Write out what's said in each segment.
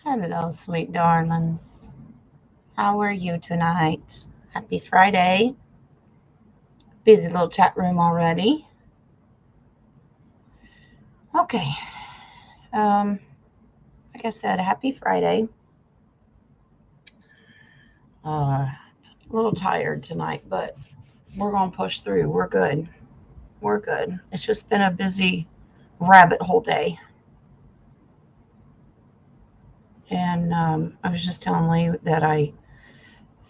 Hello, sweet darlings. How are you tonight? Happy Friday. Busy little chat room already. Okay. Um, like I said, happy Friday. A little tired tonight, but we're gonna push through. We're good. We're good. It's just been a busy rabbit hole day. And I was just telling Lee that I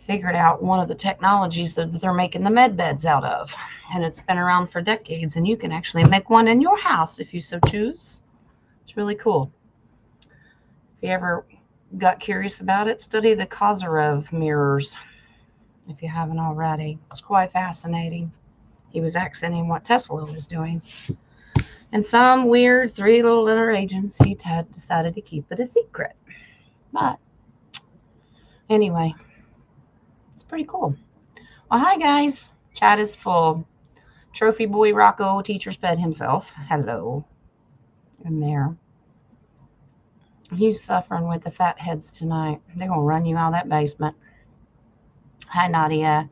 figured out one of the technologies that they're making the med beds out of. And it's been around for decades, and you can actually make one in your house if you so choose. It's really cool. If you ever got curious about it, study the Kozyrev mirrors if you haven't already. It's quite fascinating. He was accenting what Tesla was doing. And some weird three little letter agency had decided to keep it a secret. But anyway, it's pretty cool. Well, hi guys. Chat is full. Trophy boy Rocco, teacher's pet himself. Hello. In there. You suffering with the fat heads tonight. They're going to run you out of that basement. Hi, Nadia.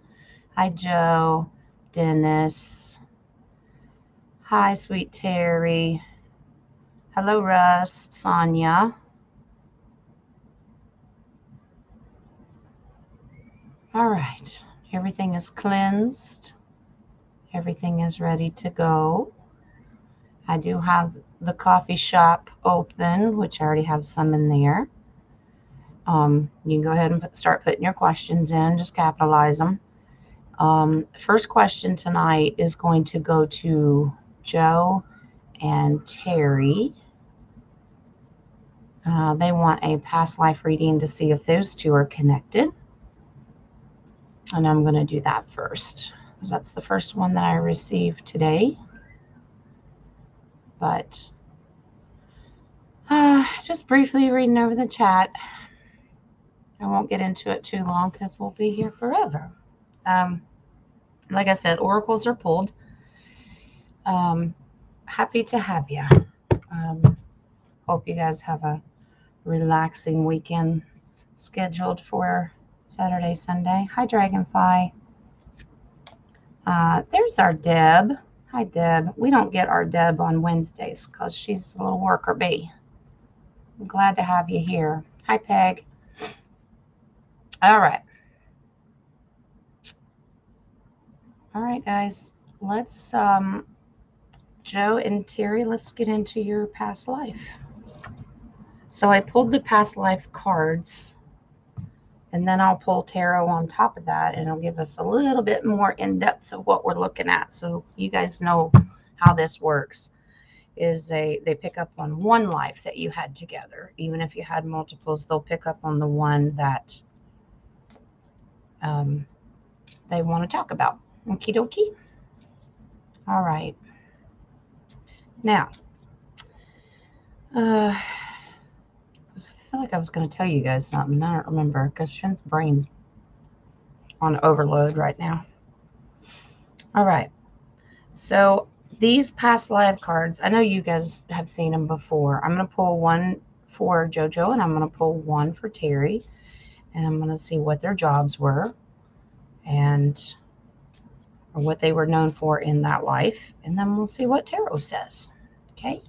Hi, Joe. Dennis. Hi, sweet Terry. Hello, Russ. Sonia. All right. Everything is cleansed. Everything is ready to go. I do have the coffee shop open, which I already have some in there. You can go ahead and start putting your questions in. Just capitalize them. First question tonight is going to go to Joe and Terry. They want a past life reading to see if those two are connected. And I'm going to do that first because that's the first one that I received today. But just briefly reading over the chat. I won't get into it too long because we'll be here forever. Like I said, oracles are pulled. Happy to have you. Hope you guys have a relaxing weekend scheduled for Saturday, Sunday. Hi, Dragonfly. There's our Deb. Hi, Deb. We don't get our Deb on Wednesdays because she's a little worker bee. I'm glad to have you here. Hi, Peg. All right. All right, guys. Let's, Joe and Terry, let's get into your past life. So I pulled the past life cards, and then I'll pull tarot on top of that, and it'll give us a little bit more in depth of what we're looking at. So you guys know how this works. Is they pick up on one life that you had together. Even if you had multiples, they'll pick up on the one that they want to talk about. Okie dokie. All right. Now, I feel like I was going to tell you guys something. I don't remember because Shin's brain's on overload right now. All right. So these past life cards, I know you guys have seen them before. I'm going to pull one for JoJo, and I'm going to pull one for Terry, and I'm going to see what their jobs were and or what they were known for in that life, and then we'll see what tarot says. Okay?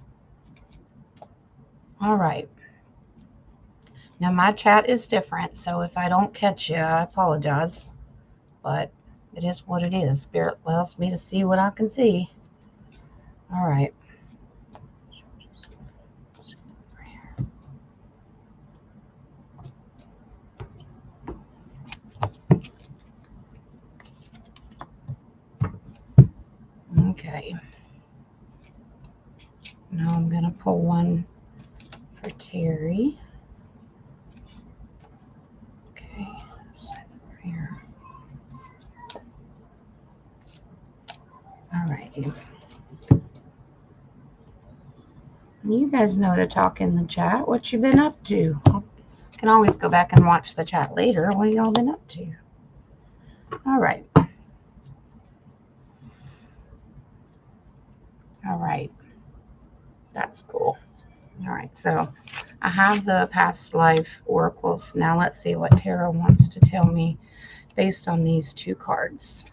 All right. Now my chat is different, so if I don't catch you, I apologize, but it is what it is. Spirit allows me to see what I can see. All right. Okay. Now I'm going to pull one for Terry. Okay. Here. All right. You guys know to talk in the chat. What you been up to? You can always go back and watch the chat later. What have y'all been up to? All right. All right. That's cool. All right. So I have the past life oracles. Now let's see what tarot wants to tell me based on these two cards.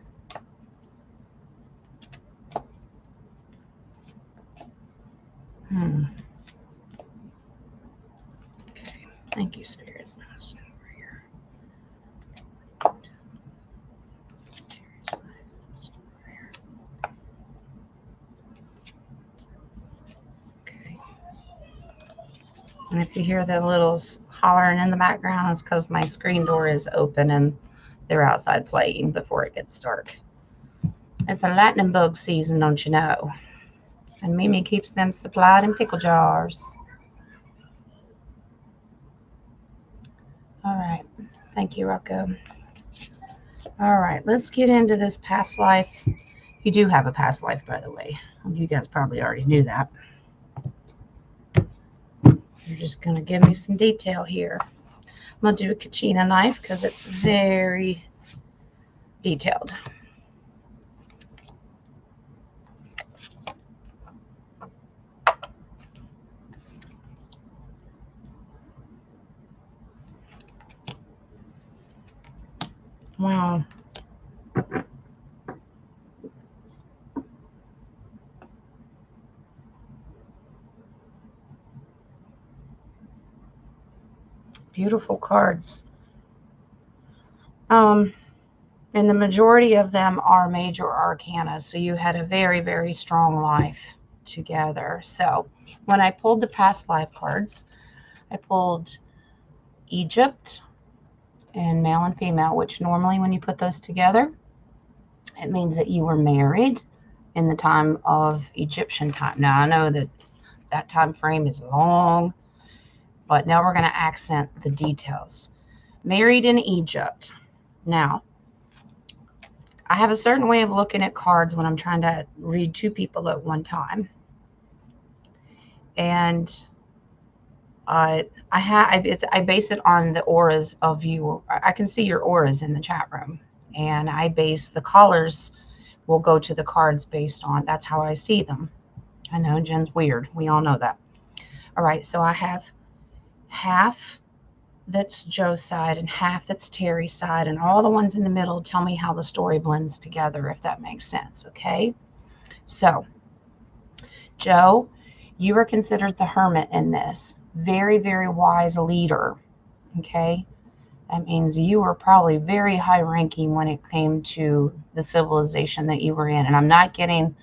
Okay. Thank you, Spirit. Okay. And if you hear the littles hollering in the background, it's because my screen door is open and they're outside playing before it gets dark. It's a lightning bug season, don't you know? And Mimi keeps them supplied in pickle jars. All right. Thank you, Rocco. All right. Let's get into this past life. You do have a past life, by the way. You guys probably already knew that. You're just going to give me some detail here. I'm going to do a Kachina knife because it's very detailed. Wow. Beautiful cards. And the majority of them are major arcana. So you had a very, very strong life together. So when I pulled the past life cards, I pulled Egypt and male and female, which normally when you put those together, it means that you were married in the time of Egyptian time. Now, I know that that time frame is long, but now we're going to accent the details. Married in Egypt. Now, I have a certain way of looking at cards when I'm trying to read two people at one time. And I base it on the auras of you. I can see your auras in the chat room. And I base the colors will go to the cards based on, that's how I see them. I know Jen's weird. We all know that. All right, so I have half that's Joe's side and half that's Terry's side, and all the ones in the middle tell me how the story blends together, if that makes sense. Okay, so Joe, you are considered the hermit in this. Very, very wise leader. Okay, that means you were probably very high ranking when it came to the civilization that you were in. And I'm not getting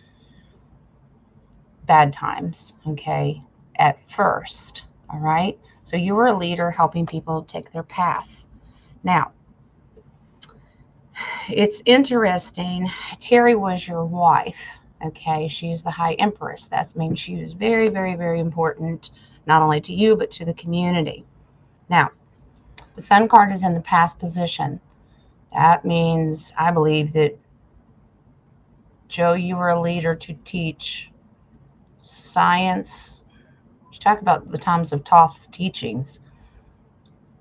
bad times, okay, at first. All right. So you were a leader helping people take their path. Now, it's interesting. Terry was your wife. Okay. She's the High Empress. That means she was very, very, very important, not only to you, but to the community. Now, the Sun card is in the past position. That means, I believe that, Joe, you were a leader to teach science. You talk about the times of Thoth teachings.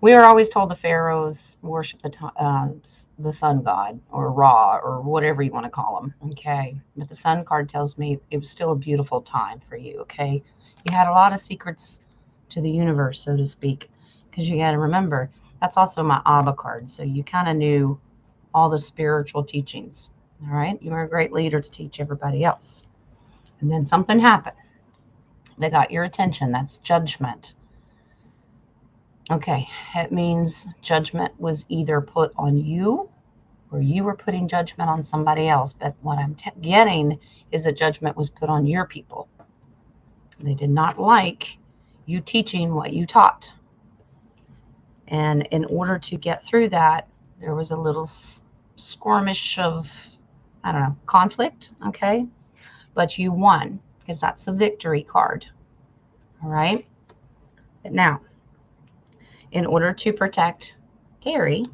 We were always told the pharaohs worship the sun god, or Ra, or whatever you want to call them. Okay, but the Sun card tells me it was still a beautiful time for you. Okay, you had a lot of secrets to the universe, so to speak, because you got to remember that's also my Abba card. So you kind of knew all the spiritual teachings. All right, you were a great leader to teach everybody else, and then something happened. They got your attention. That's judgment. Okay, it means judgment was either put on you or you were putting judgment on somebody else. But what I'm getting is that judgment was put on your people. They did not like you teaching what you taught. And in order to get through that, there was a little skirmish of, I don't know, conflict. Okay, but you won because that's a victory card. All right. But now, in order to protect Carrie,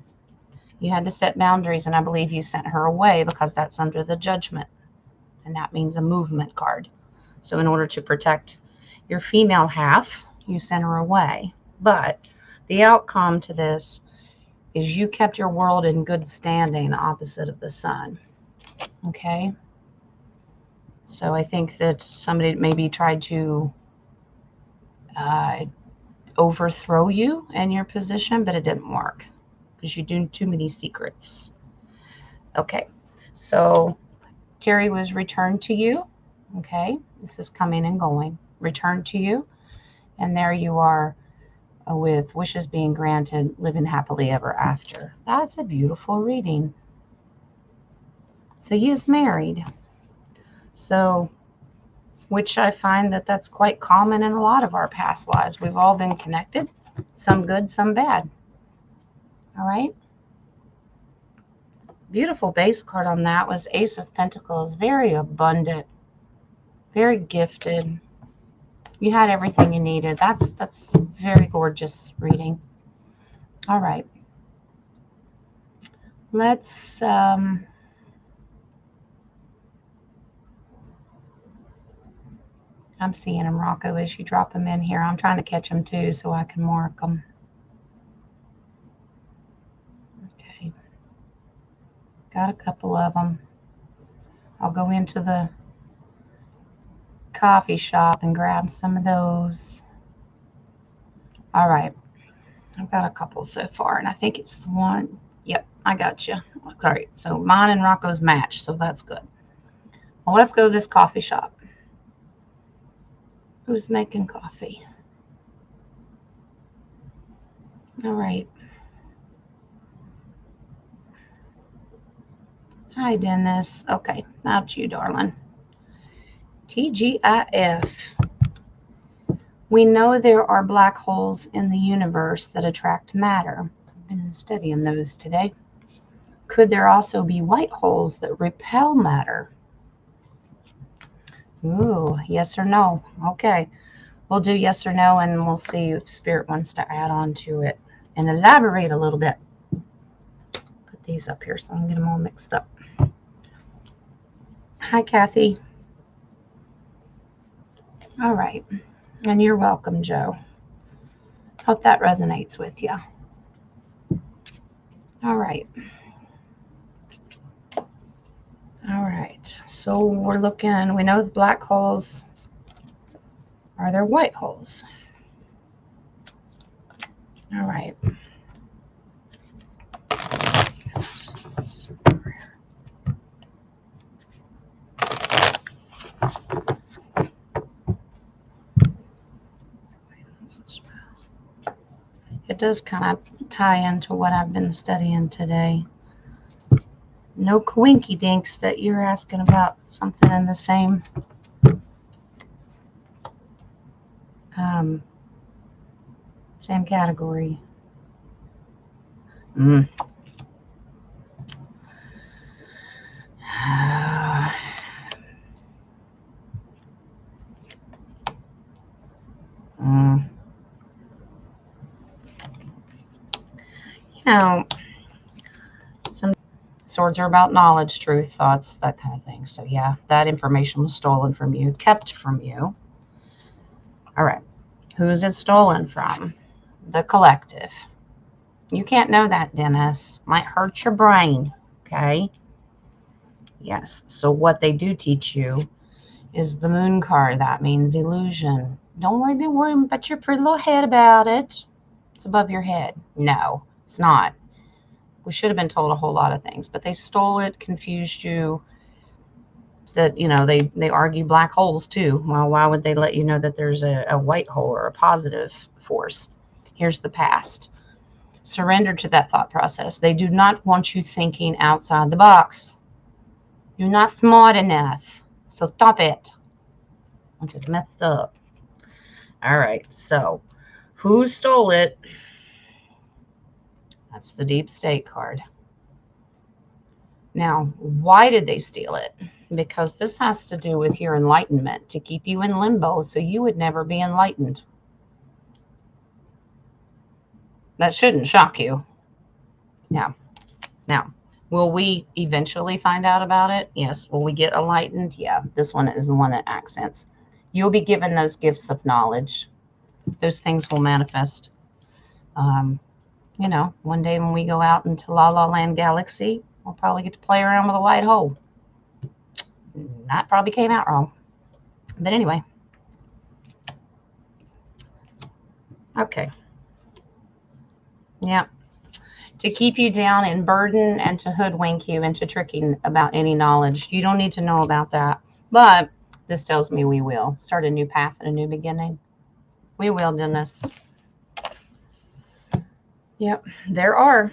you had to set boundaries, and I believe you sent her away because that's under the judgment, and that means a movement card. So in order to protect your female half, you sent her away. But the outcome to this is you kept your world in good standing opposite of the sun. Okay? So I think that somebody maybe tried to overthrow you and your position, but it didn't work because you do too many secrets. Okay, so Terry was returned to you. Okay, this is coming and going. Returned to you, and there you are with wishes being granted, living happily ever after. That's a beautiful reading. So he is married. So, which I find that that's quite common in a lot of our past lives. We've all been connected, some good, some bad. All right. Beautiful base card on that was Ace of Pentacles. Very abundant, very gifted. You had everything you needed. That's very gorgeous reading. All right. Let's I'm seeing them, Rocco, as you drop them in here. I'm trying to catch them too so I can mark them. Okay. Got a couple of them. I'll go into the coffee shop and grab some of those. All right. I've got a couple so far, and I think it's the one. Yep, I got you. All right. So mine and Rocco's match, so that's good. Well, let's go to this coffee shop. Who's making coffee? All right. Hi, Dennis. Okay, that's you, darling. TGIF. We know there are black holes in the universe that attract matter. I've been studying those today. Could there also be white holes that repel matter? Ooh, yes or no. Okay. We'll do yes or no, and we'll see if Spirit wants to add on to it and elaborate a little bit. Put these up here so I don't get them all mixed up. Hi, Kathy. All right. And you're welcome, Joe. Hope that resonates with you. All right. All right. So we're looking, we know the black holes. Are there white holes? All right. It does kind of tie into what I've been studying today. No coinky dinks that you're asking about something in the same same category. You know, some swords are about knowledge, truth, thoughts, that kind of thing. So yeah, that information was stolen from you, kept from you. All right. Who's it stolen from? The collective. You can't know that, Dennis. Might hurt your brain. Okay. Yes. So what they do teach you is the moon card. That means illusion. Don't worry about your pretty little head about it. It's above your head. No, it's not. We should have been told a whole lot of things, but they stole it, confused you. Said, you know, they argue black holes too. Well, why would they let you know that there's a white hole or a positive force? Here's the past. Surrender to that thought process. They do not want you thinking outside the box. You're not smart enough. So stop it. I'm just messed up. All right. So who stole it? That's the deep state card. Now, why did they steal it? Because this has to do with your enlightenment, to keep you in limbo so you would never be enlightened. That shouldn't shock you. Yeah. Now, will we eventually find out about it? Yes. Will we get enlightened? Yeah. This one is the one that accents. You'll be given those gifts of knowledge. Those things will manifest. You know, one day when we go out into La La Land Galaxy, we'll probably get to play around with a white hole. That probably came out wrong. But anyway. Okay. Yeah. To keep you down and burden and to hoodwink you into tricking about any knowledge. You don't need to know about that. But this tells me we will start a new path and a new beginning. We will, Dennis. Yep. There are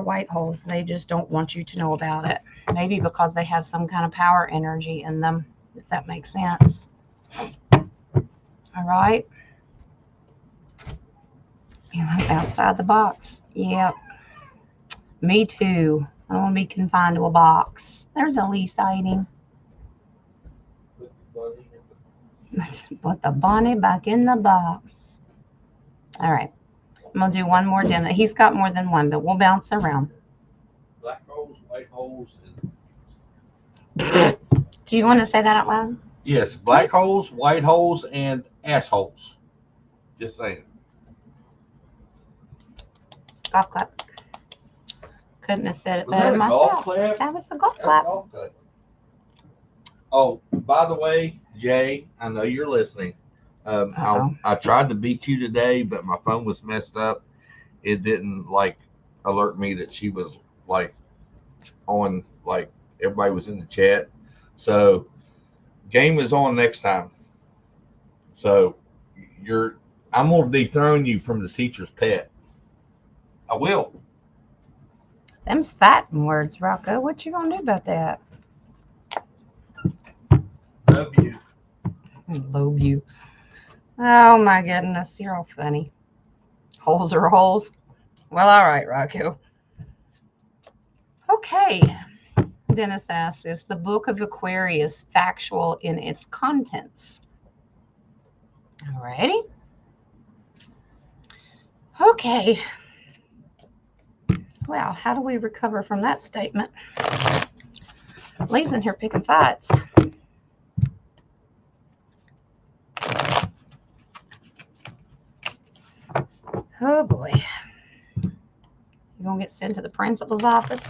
white holes. They just don't want you to know about it. Maybe because they have some kind of power energy in them, if that makes sense. All right. You look outside the box. Yep. Me too. I don't want to be confined to a box. There's Elise hiding. Put the bunny back in the box. All right. I'm going to do one more dinner. He's got more than one, but we'll bounce around. Black holes, white holes. Do you want to say that out loud? Yes, black holes, white holes, and assholes. Just saying. Golf clap. Couldn't have said it Was better that a myself. golf clap? That was the golf That's clap. golf clap. Oh, by the way, Jay, I know you're listening. I tried to beat you today, but my phone was messed up. It didn't alert me that she was on, everybody was in the chat. So game is on next time. So I'm gonna dethrone you from the teacher's pet. I will. Them's fighting words, Rocco. What you gonna do about that? Love you. Lobe you. Oh my goodness, you're all funny. Holes are holes. Well, all right, Rocco. Okay. Dennis asks, is the Book of Aquarius factual in its contents? All righty. Okay. Well, how do we recover from that statement? Lee's in here picking fights. Oh boy. You gonna get sent to the principal's office?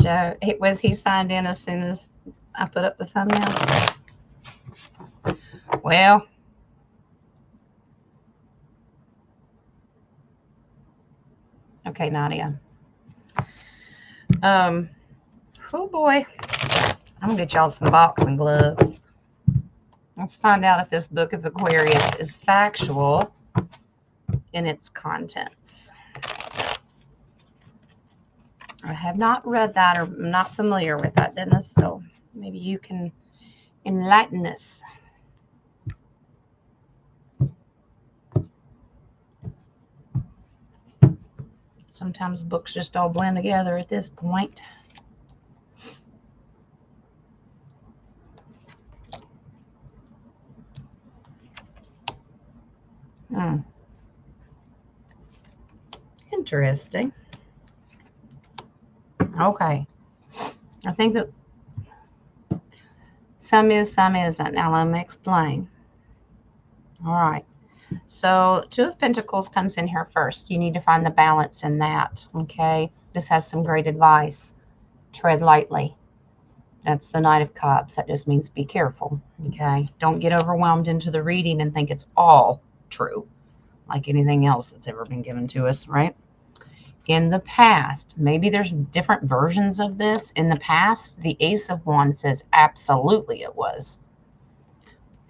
Joe, he signed in as soon as I put up the thumbnail? Well, okay, Nadia. Oh boy. I'm gonna get y'all some boxing gloves. Let's find out if this Book of Aquarius is factual in its contents. I have not read that, or I'm not familiar with that, Dennis, so maybe you can enlighten us. Sometimes books just all blend together at this point. Interesting. Okay. I think that some is, some isn't. Now let me explain. All right. So Two of Pentacles comes in here first. You need to find the balance in that. Okay. This has some great advice. Tread lightly. That's the Knight of Cups. That just means be careful. Okay. Don't get overwhelmed into the reading and think it's all true, like anything else that's ever been given to us, right? In the past, maybe there's different versions of this. In the past, the Ace of Wands says absolutely it was.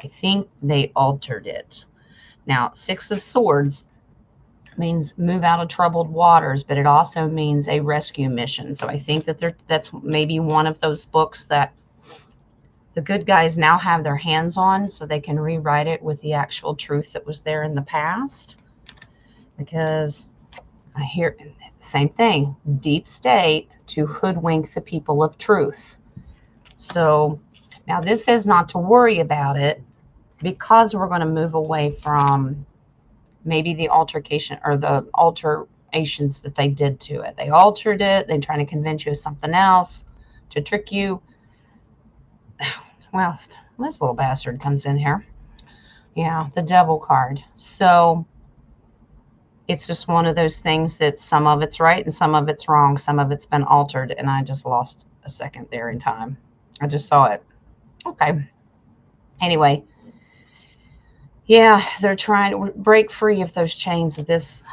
I think they altered it. Now, Six of Swords means move out of troubled waters, but it also means a rescue mission. So I think that that's maybe one of those books that the good guys now have their hands on, so they can rewrite it with the actual truth that was there in the past. Because I hear the same thing, deep state to hoodwink the people of truth. So now this says not to worry about it, because we're going to move away from maybe the altercation or the alterations that they did to it. They altered it. They're trying to convince you of something else to trick you. Well, this little bastard comes in here. Yeah, the Devil card. So it's just one of those things that some of it's right and some of it's wrong. Some of it's been altered, and I just lost a second there in time. I just saw it. Okay. Anyway, yeah, they're trying to break free of those chains that this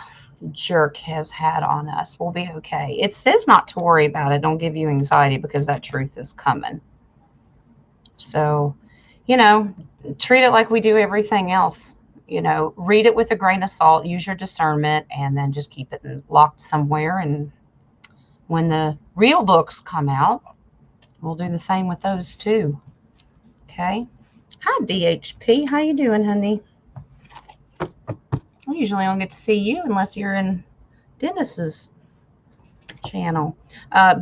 jerk has had on us. We'll be okay. It says not to worry about it. Don't give you anxiety because that truth is coming. So, treat it like we do everything else. Read it with a grain of salt, use your discernment, and then just keep it locked somewhere. And when the real books come out, we'll do the same with those too. Okay. Hi, DHP. How you doing, honey? I usually don't get to see you unless you're in Dennis's channel.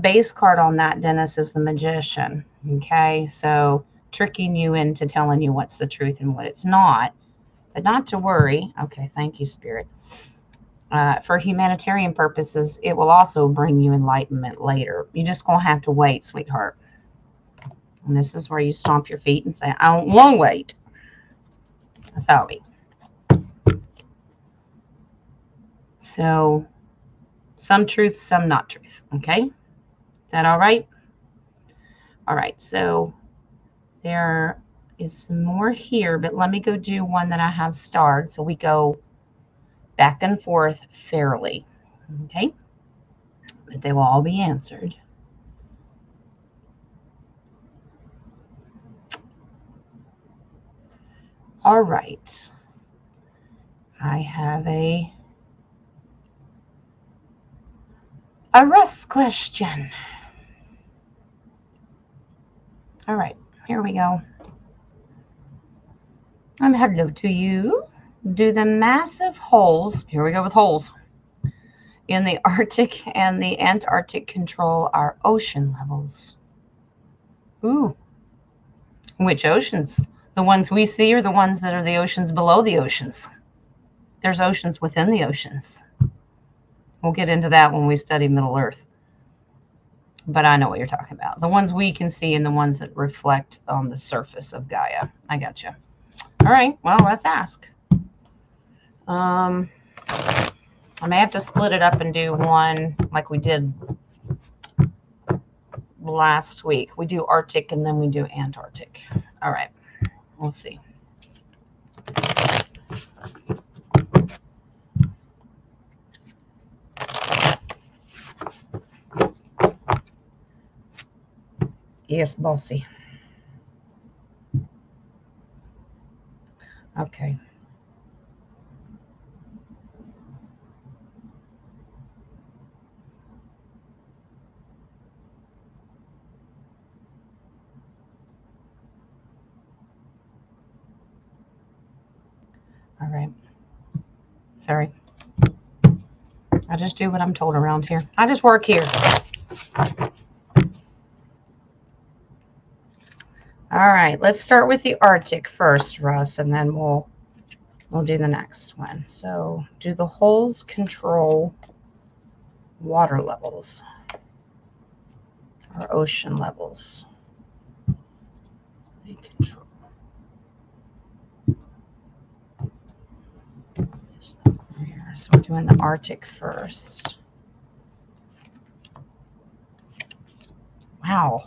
Base card on that, Dennis, is the Magician. Okay, so tricking you into telling you what's the truth and what it's not, but not to worry. Okay, thank you, Spirit. For humanitarian purposes, it will also bring you enlightenment later. You're just gonna have to wait, sweetheart. And this is where you stomp your feet and say, I don't want to wait. Sorry. So, some truth, some not truth. Okay? Is that all right? All right. So, there is some more here, but let me go do one that I have starred so we go back and forth fairly. Okay? But they will all be answered. All right. I have a Russ question. All right, here we go. And hello to you. Do the massive holes, here we go with holes, in the Arctic and the Antarctic control our ocean levels? Ooh. Which oceans? The ones we see or the ones that are the oceans below the oceans? There's oceans within the oceans. We'll get into that when we study Middle Earth. But I know what you're talking about. The ones we can see and the ones that reflect on the surface of Gaia. I got you. All right. Well, let's ask. I may have to split it up and do one like we did last week. We do Arctic and then we do Antarctic. All right. Let's see. Yes, bossy. Okay. All right. Sorry. I just do what I'm told around here. I just work here. All right. Let's start with the Arctic first, Russ, and then we'll do the next one. So, do the holes control water levels or ocean levels? They control. So we're doing the Arctic first. Wow.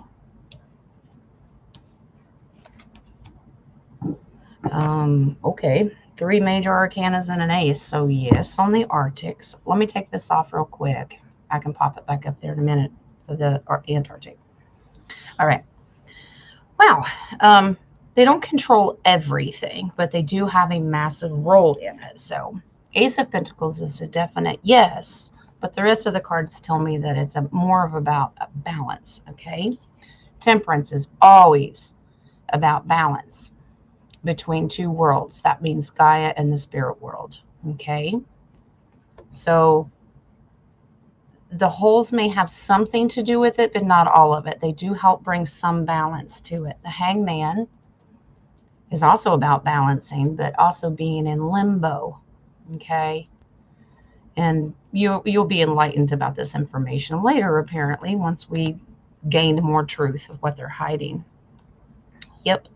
Okay. 3 major arcanas and an ace. So yes, on the Arctic. So let me take this off real quick. I can pop it back up there in a minute for the Antarctic. All right. Wow. They don't control everything, but they do have a massive role in it. So Ace of Pentacles is a definite yes, but the rest of the cards tell me that it's more of about a balance, okay? Temperance is always about balance between two worlds. That means Gaia and the spirit world, okay? So the holes may have something to do with it, but not all of it. They do help bring some balance to it. The Hangman is also about balancing, but also being in limbo, okay? And you'll be enlightened about this information later, apparently, once we gained more truth of what they're hiding. Yep.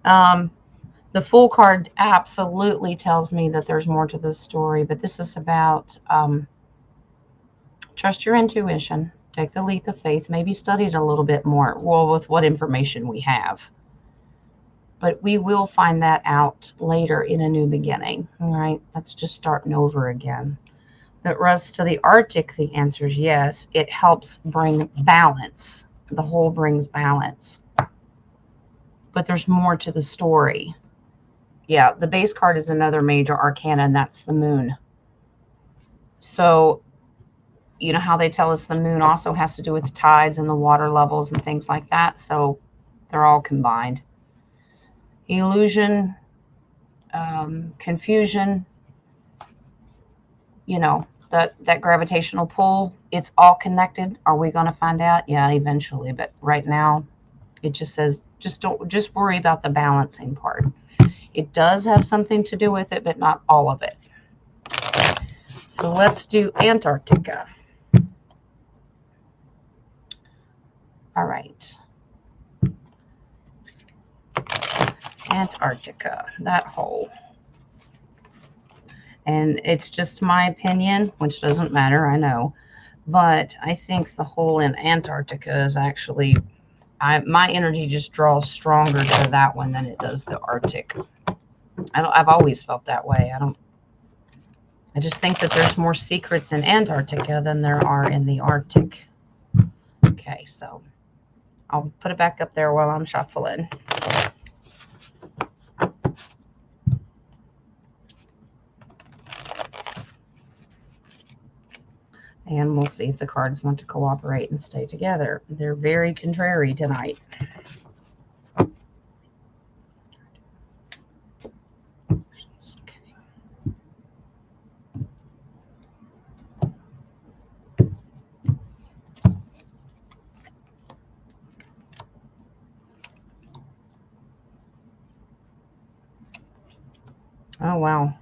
The Fool card absolutely tells me that there's more to the story, but this is about trust your intuition. Take the leap of faith. Maybe study it a little bit more. Well, with what information we have. But we will find that out later in a new beginning. All right, that's just starting over again. But Russ, to the Arctic, the answer is yes. It helps bring balance. The whole brings balance. But there's more to the story. Yeah, the base card is another major arcana, and that's the moon. So, you know how they tell us the moon also has to do with the tides and the water levels and things like that? So they're all combined. Illusion, confusion, you know, that gravitational pull, it's all connected. Are we going to find out? Yeah, eventually. But right now, it just says, just worry about the balancing part. It does have something to do with it, but not all of it. So let's do Antarctica. All right. Antarctica, that hole. And it's just my opinion, which doesn't matter, I know. But I think the hole in Antarctica is actually, my energy just draws stronger to that one than it does the Arctic. I've always felt that way. I just think that there's more secrets in Antarctica than there are in the Arctic. Okay, so I'll put it back up there while I'm shuffling. And we'll see if the cards want to cooperate and stay together. They're very contrary tonight. Oh, wow.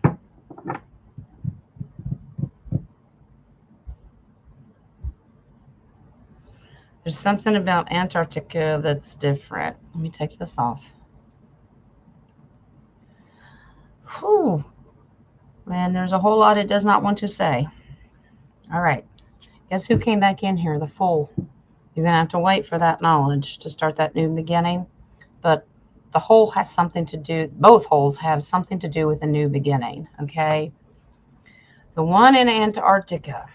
There's something about Antarctica that's different. Let me take this off. Whew. Man, there's a whole lot it does not want to say. All right. Guess who came back in here? The Fool. You're going to have to wait for that knowledge to start that new beginning. But the hole has something to do, both holes have something to do with a new beginning, okay? The one in Antarctica,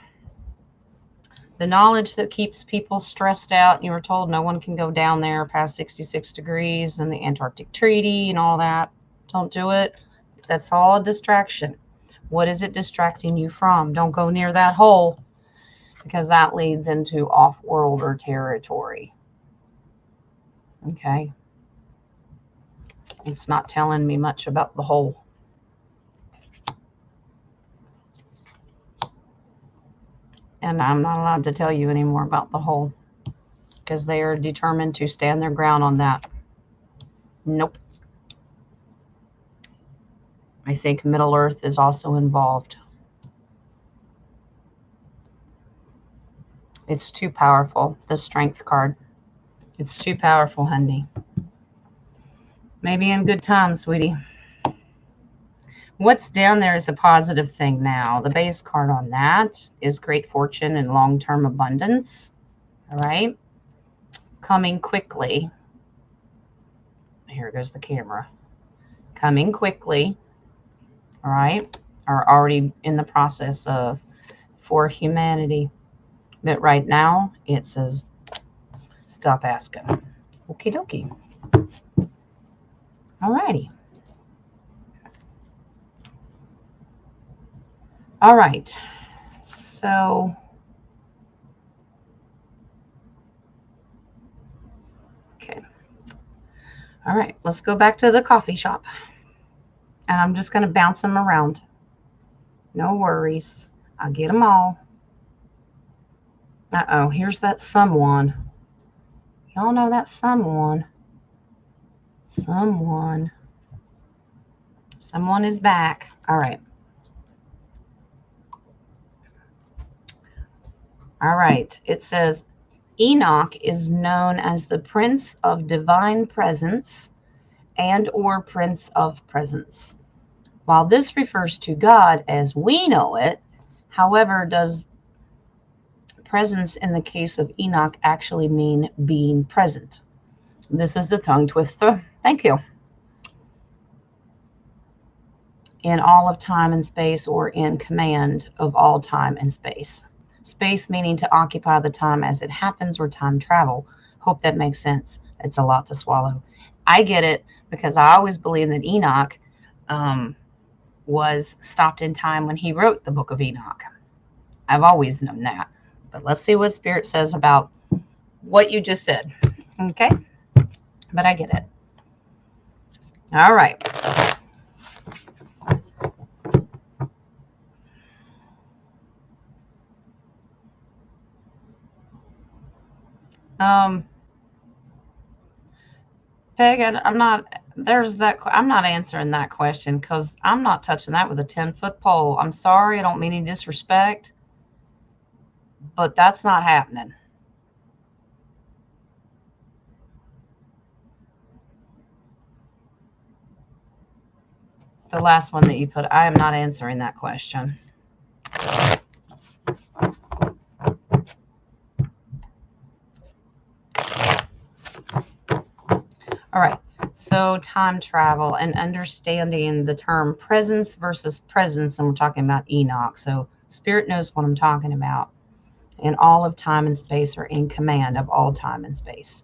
the knowledge that keeps people stressed out. You were told no one can go down there past 66 degrees and the Antarctic Treaty and all that. Don't do it. That's all a distraction. What is it distracting you from? Don't go near that hole, because that leads into off-worlder territory. Okay. It's not telling me much about the hole. And I'm not allowed to tell you any more about the hole, because they are determined to stand their ground on that. Nope. I think Middle Earth is also involved. It's too powerful, the Strength card. It's too powerful, honey. Maybe in good times, sweetie. What's down there is a positive thing now. The base card on that is great fortune and long-term abundance. All right. Coming quickly. Here goes the camera. Coming quickly. All right. Are already in the process of for humanity. But right now it says stop asking. Okie dokie. All righty. All right. So okay. All right, let's go back to the coffee shop. And I'm just going to bounce them around. No worries. I'll get them all. Uh-oh, here's that someone. Y'all know that someone. Someone is back. All right. All right. It says, Enoch is known as the Prince of Divine Presence and or Prince of Presence. While this refers to God as we know it, however, does presence in the case of Enoch actually mean being present? This is the tongue twister. Thank you. In all of time and space, or in command of all time and space. Space meaning to occupy the time as it happens, or time travel. Hope that makes sense. It's a lot to swallow. I get it, because I always believe that Enoch was stopped in time when he wrote the book of Enoch. I've always known that. But let's see what Spirit says about what you just said. Okay? But I get it. All right. Peg, I'm not answering that question, because I'm not touching that with a 10-foot pole. I'm sorry, I don't mean any disrespect, but that's not happening. The last one that you put, I am not answering that question. All right, so time travel and understanding the term presence versus presence, and we're talking about Enoch. So Spirit knows what I'm talking about. And all of time and space, are in command of all time and space.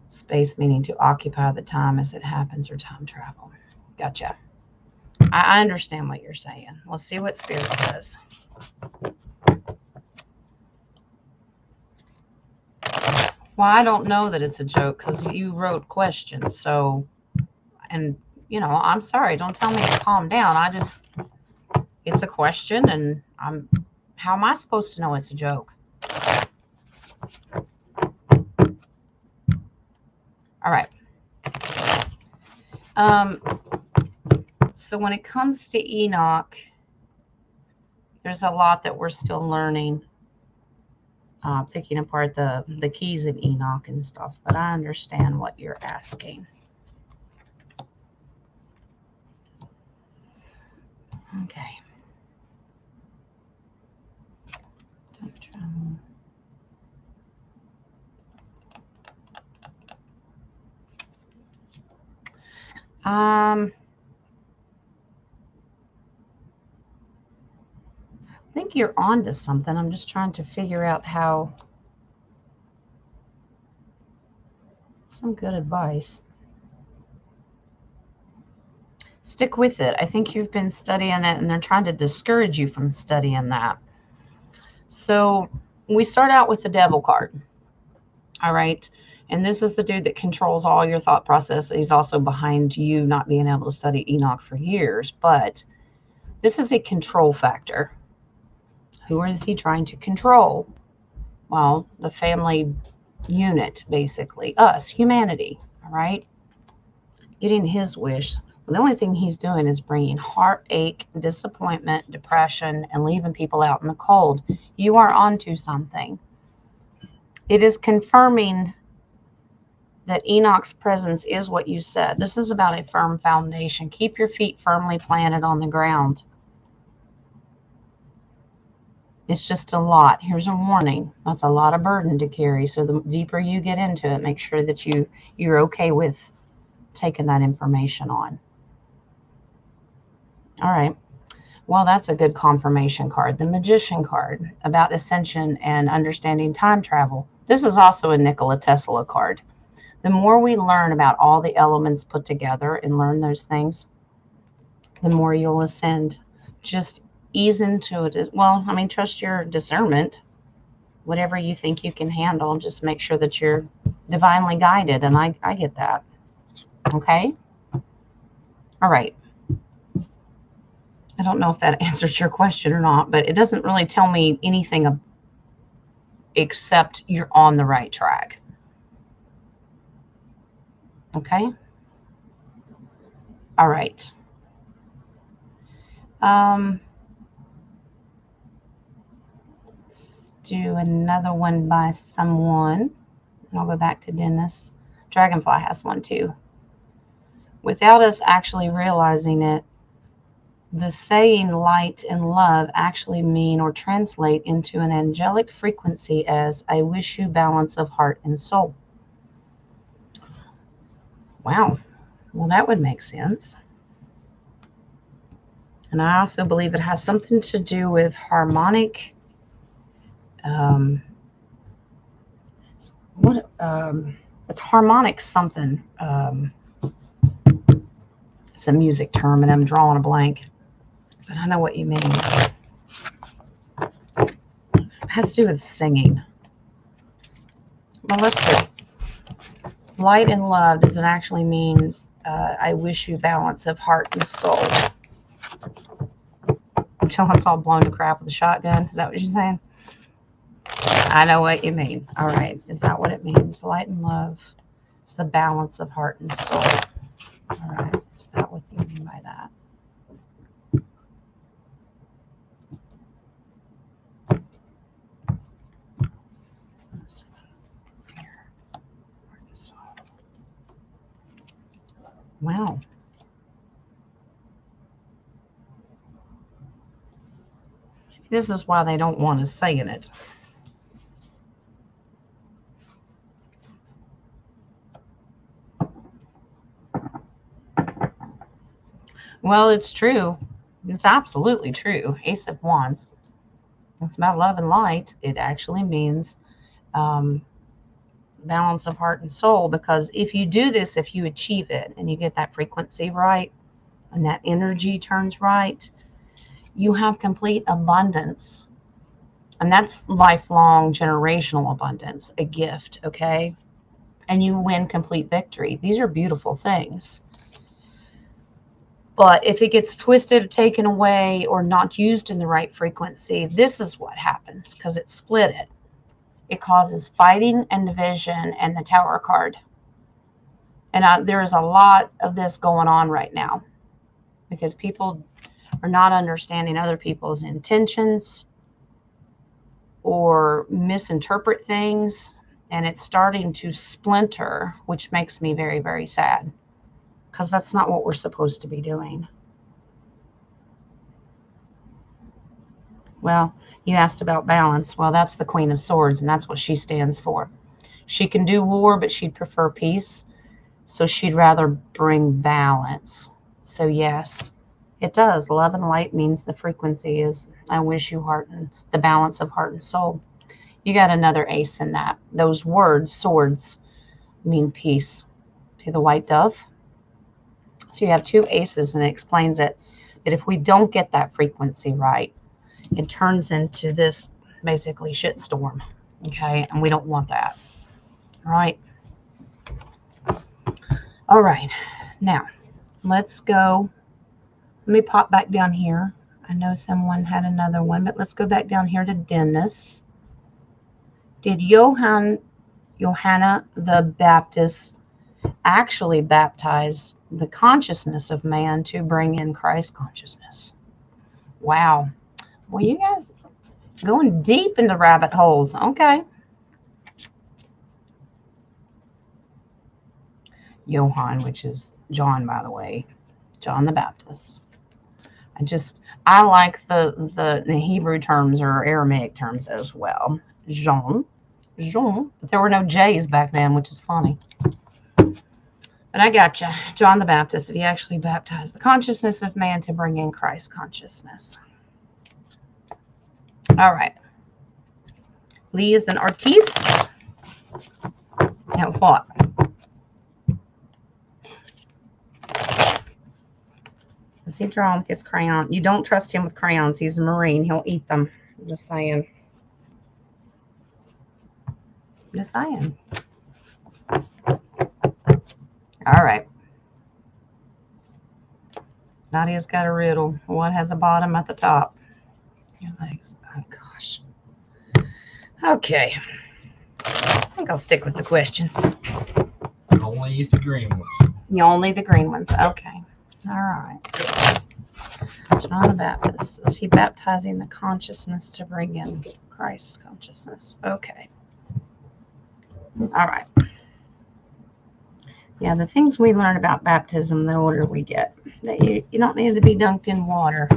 Space meaning to occupy the time as it happens, or time travel. Gotcha. I understand what you're saying. Let's see what Spirit says. Well, I don't know that it's a joke, because you wrote questions. So, and, you know, I'm sorry. Don't tell me to calm down. It's a question, and how am I supposed to know it's a joke? All right. So when it comes to Enoch, there's a lot that we're still learning. Picking apart the keys of Enoch and stuff, but I understand what you're asking. Okay. I think you're on to something. I'm just trying to figure out how. Some good advice. Stick with it. I think you've been studying it, and they're trying to discourage you from studying that. So we start out with the devil card. All right. And this is the dude that controls all your thought process. He's also behind you not being able to study Enoch for years. But this is a control factor. Who is he trying to control? Well, the family unit, basically. Us, humanity. All right. Getting his wish. The only thing he's doing is bringing heartache, disappointment, depression, and leaving people out in the cold. You are onto something. It is confirming that Enoch's presence is what you said. This is about a firm foundation. Keep your feet firmly planted on the ground. It's just a lot. Here's a warning. That's a lot of burden to carry. So the deeper you get into it, make sure that you're okay with taking that information on. All right. Well, that's a good confirmation card. The Magician card, about ascension and understanding time travel. This is also a Nikola Tesla card. The more we learn about all the elements put together and learn those things, the more you'll ascend. Just ease into it. Well, I mean, trust your discernment. Whatever you think you can handle, just make sure that you're divinely guided. And I get that. Okay? All right. I don't know if that answers your question or not, but it doesn't really tell me anything except you're on the right track. Okay? All right. Let's do another one by someone. And I'll go back to Dennis. Dragonfly has one too. Without us actually realizing it, the saying light and love actually mean or translate into an angelic frequency as I wish you balance of heart and soul. Wow. Well, that would make sense. And I also believe it has something to do with harmonic. It's harmonic something. It's a music term, and I'm drawing a blank. But I know what you mean. It has to do with singing. Well, let's see. Light and love, does it actually means I wish you balance of heart and soul? Until it's all blown to crap with a shotgun. Is that what you're saying? I know what you mean. All right. Is that what it means? Light and love. It's the balance of heart and soul. All right. Is that what you mean by that? Wow. This is why they don't want us saying it. Well, it's true. It's absolutely true. Ace of Wands. It's about love and light. It actually means balance of heart and soul, because if you do this, if you achieve it and you get that frequency right and that energy turns right, you have complete abundance. And that's lifelong generational abundance, a gift, okay? And you win complete victory. These are beautiful things. But if it gets twisted or taken away or not used in the right frequency, this is what happens, because it split it. It causes fighting and division and the Tower card. And there is a lot of this going on right now because people are not understanding other people's intentions or misinterpret things. And it's starting to splinter, which makes me very, very sad, because that's not what we're supposed to be doing. Well, you asked about balance. Well, that's the Queen of Swords, and that's what she stands for. She can do war, but she'd prefer peace. So she'd rather bring balance. So yes, it does. Love and light means the frequency is I wish you heart and the balance of heart and soul. You got another ace in that. Those words, swords, mean peace. See the white dove? So you have two aces, and it explains it, that if we don't get that frequency right, it turns into this basically shitstorm. Okay, and we don't want that. All right. All right. Now, let's go. Let me pop back down here. I know someone had another one, but let's go back down here to Dennis. Did Johanna the Baptist actually baptize the consciousness of man to bring in Christ consciousness? Wow. Well, you guys going deep into rabbit holes. Okay. Johann, which is John, by the way, John the Baptist. I like the Hebrew terms or Aramaic terms as well. Jean, but there were no J's back then, which is funny. But I got you. John the Baptist, he actually baptized the consciousness of man to bring in Christ consciousness. All right. Lee is an artiste. Now what? What's he drawing with his crayon? You don't trust him with crayons. He's a Marine. He'll eat them. I'm just saying. Just saying. All right. Nadia's got a riddle. What has a bottom at the top? Your legs. Oh, gosh. Okay. I think I'll stick with the questions. Only the green ones. Only the green ones. Okay. All right. John the Baptist. Is he baptizing the consciousness to bring in Christ consciousness? Okay. All right. Yeah, the things we learn about baptism, the older we get. that you don't need to be dunked in water.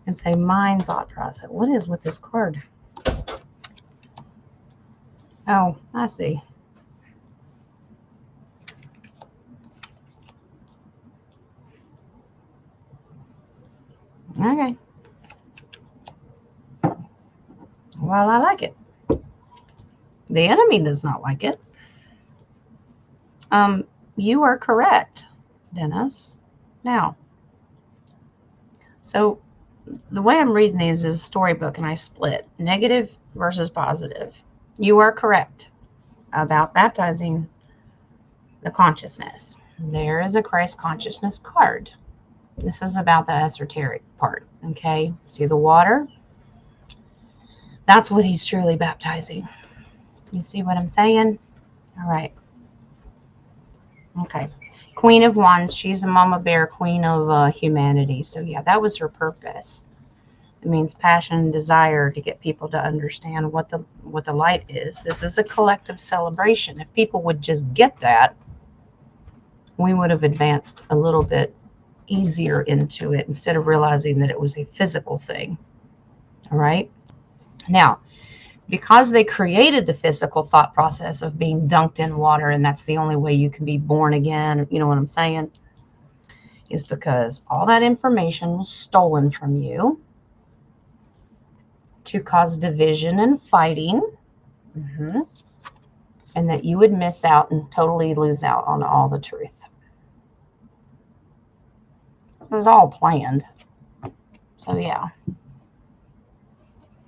And say mind thought process. What is with this card? Oh, I see. Okay. Well, I like it. The enemy does not like it. You are correct, Dennis. Now, so the way I'm reading these is a storybook, and I split negative versus positive. You are correct about baptizing the consciousness. There is a Christ consciousness card. This is about the esoteric part, okay? See the water? That's what he's truly baptizing. You see what I'm saying? All right. Okay. Queen of Wands. She's a mama bear, queen of humanity. So, yeah, that was her purpose. It means passion and desire to get people to understand what the light is. This is a collective celebration. If people would just get that, we would have advanced a little bit easier into it instead of realizing that it was a physical thing. All right. Now, because they created the physical thought process of being dunked in water, and that's the only way you can be born again, you know what I'm saying, is because all that information was stolen from you to cause division and fighting, and that you would miss out and totally lose out on all the truth. This is all planned. So, yeah.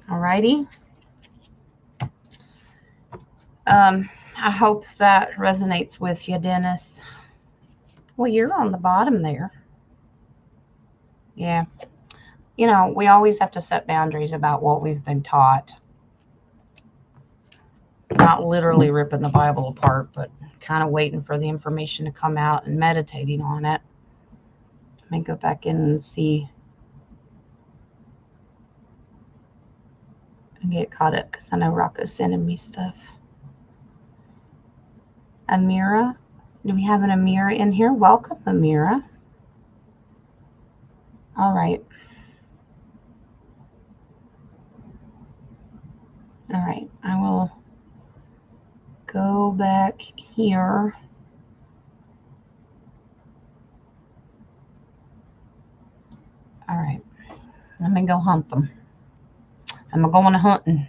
Alrighty. I hope that resonates with you, Dennis. Well, you're on the bottom there. Yeah. You know, we always have to set boundaries about what we've been taught. Not literally ripping the Bible apart, but kind of waiting for the information to come out and meditating on it. Let me go back in and see. And get caught up because I know Rocco's sending me stuff. Amira. Do we have an Amira in here? Welcome, Amira. All right. All right. I will go back here. All right. Let me go hunt them. I'm going hunting.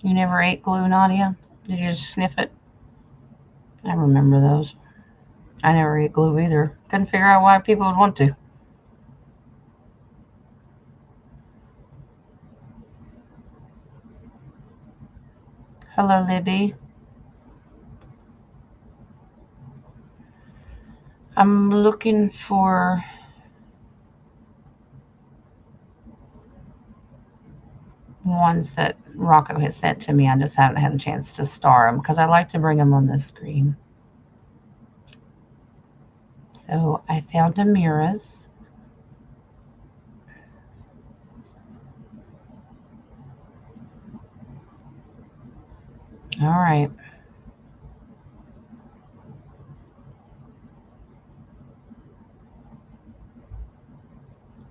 You never ate glue, Nadia? Did you just sniff it? I remember those. I never ate glue either. Couldn't figure out why people would want to. Hello, Libby. I'm looking for ones that Rocco has sent to me. I just haven't had a chance to star them because I like to bring them on the screen. So I found Amira's. All right.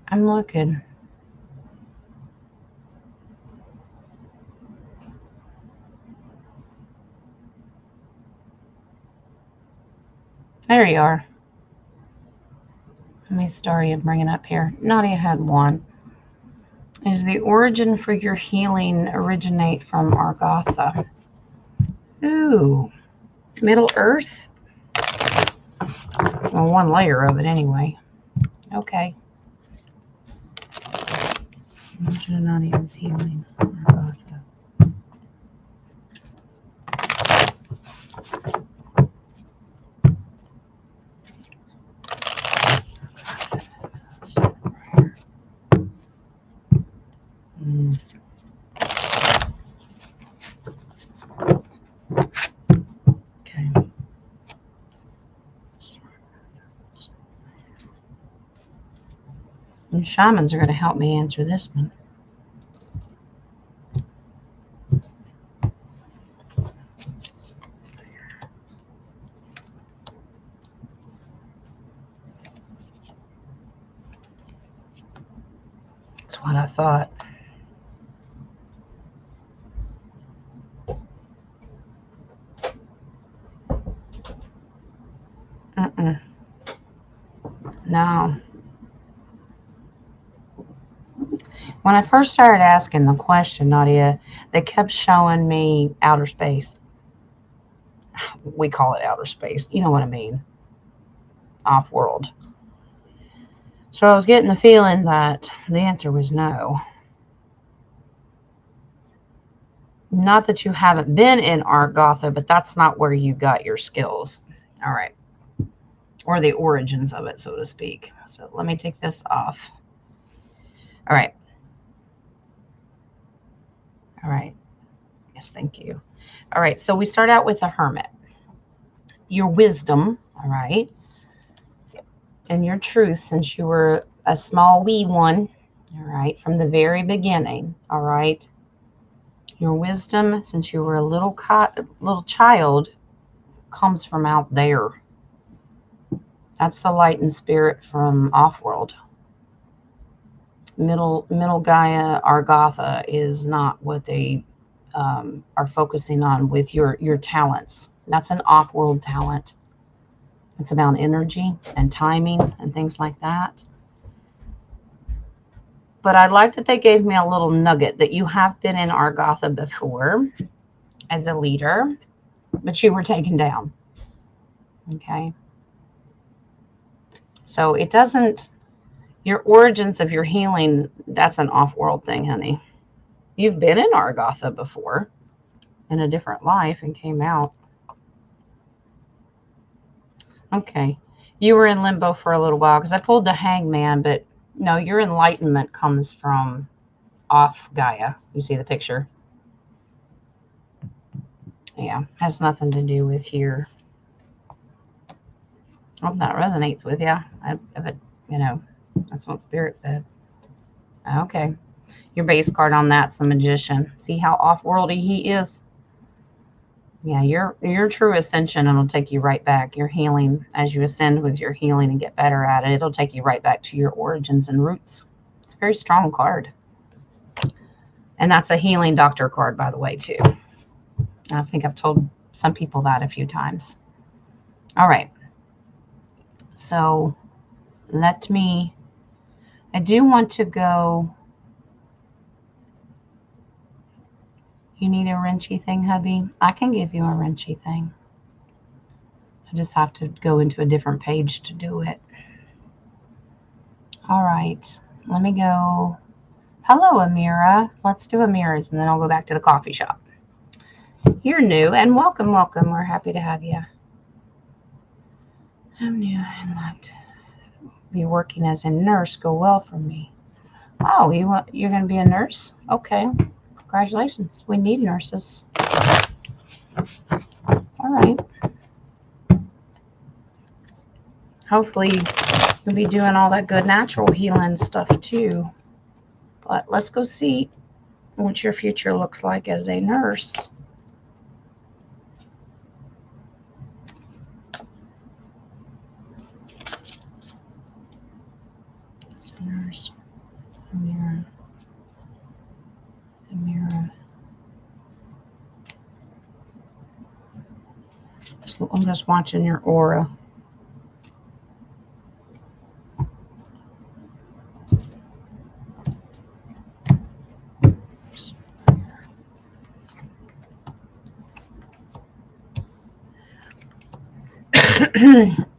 I'm looking. There you are. Let me star you and bring it up here. Nadia had one. Is the origin for your healing originate from Argotha? Ooh. Middle Earth? Well, one layer of it anyway. Okay. Nadia's healing from Argotha. And shamans are going to help me answer this one. what I thought. No. When I first started asking the question, Nadia, they kept showing me outer space. We call it outer space. You know what I mean? Off world. So I was getting the feeling that the answer was no. Not that you haven't been in Argotha, but that's not where you got your skills. All right. Or the origins of it, so to speak. So let me take this off. All right. All right. Yes, thank you. All right. So we start out with the hermit. Your wisdom, all right, and your truth, since you were a small wee one, all right, from the very beginning, all right. Your wisdom, since you were a little child, comes from out there. That's the light and spirit from Offworld. Middle Gaia Argotha is not what they are focusing on with your talents. That's an Offworld talent. It's about energy and timing and things like that. But I like that they gave me a little nugget that you have been in Argotha before as a leader, but you were taken down. Okay. So it doesn't, your origins of your healing, that's an off-world thing, honey. You've been in Argotha before in a different life and came out. Okay. You were in limbo for a little while because I pulled the hangman, but no, your enlightenment comes from off Gaia. You see the picture? Yeah, has nothing to do with here. I hope that resonates with you. You know, that's what Spirit said. Okay. Your base card on that's the Magician. See how off-worldy he is? Yeah, your true ascension, it'll take you right back. Your healing, as you ascend with your healing and get better at it, it'll take you right back to your origins and roots. It's a very strong card. And that's a healing doctor card, by the way, too. I think I've told some people that a few times. All right. So I do want to go. You need a wrenchy thing, hubby? I can give you a wrenchy thing. I just have to go into a different page to do it. All right. Let me go. Hello, Amira. Let's do Amira's, and then I'll go back to the coffee shop. You're new, and welcome. We're happy to have you. I'm new, and that be working as a nurse go well for me. Oh, you're going to be a nurse? Okay. Congratulations. We need nurses. All right. Hopefully you'll be doing all that good natural healing stuff too. But let's go see what your future looks like as a nurse. As a nurse. Amira. I'm just watching your aura.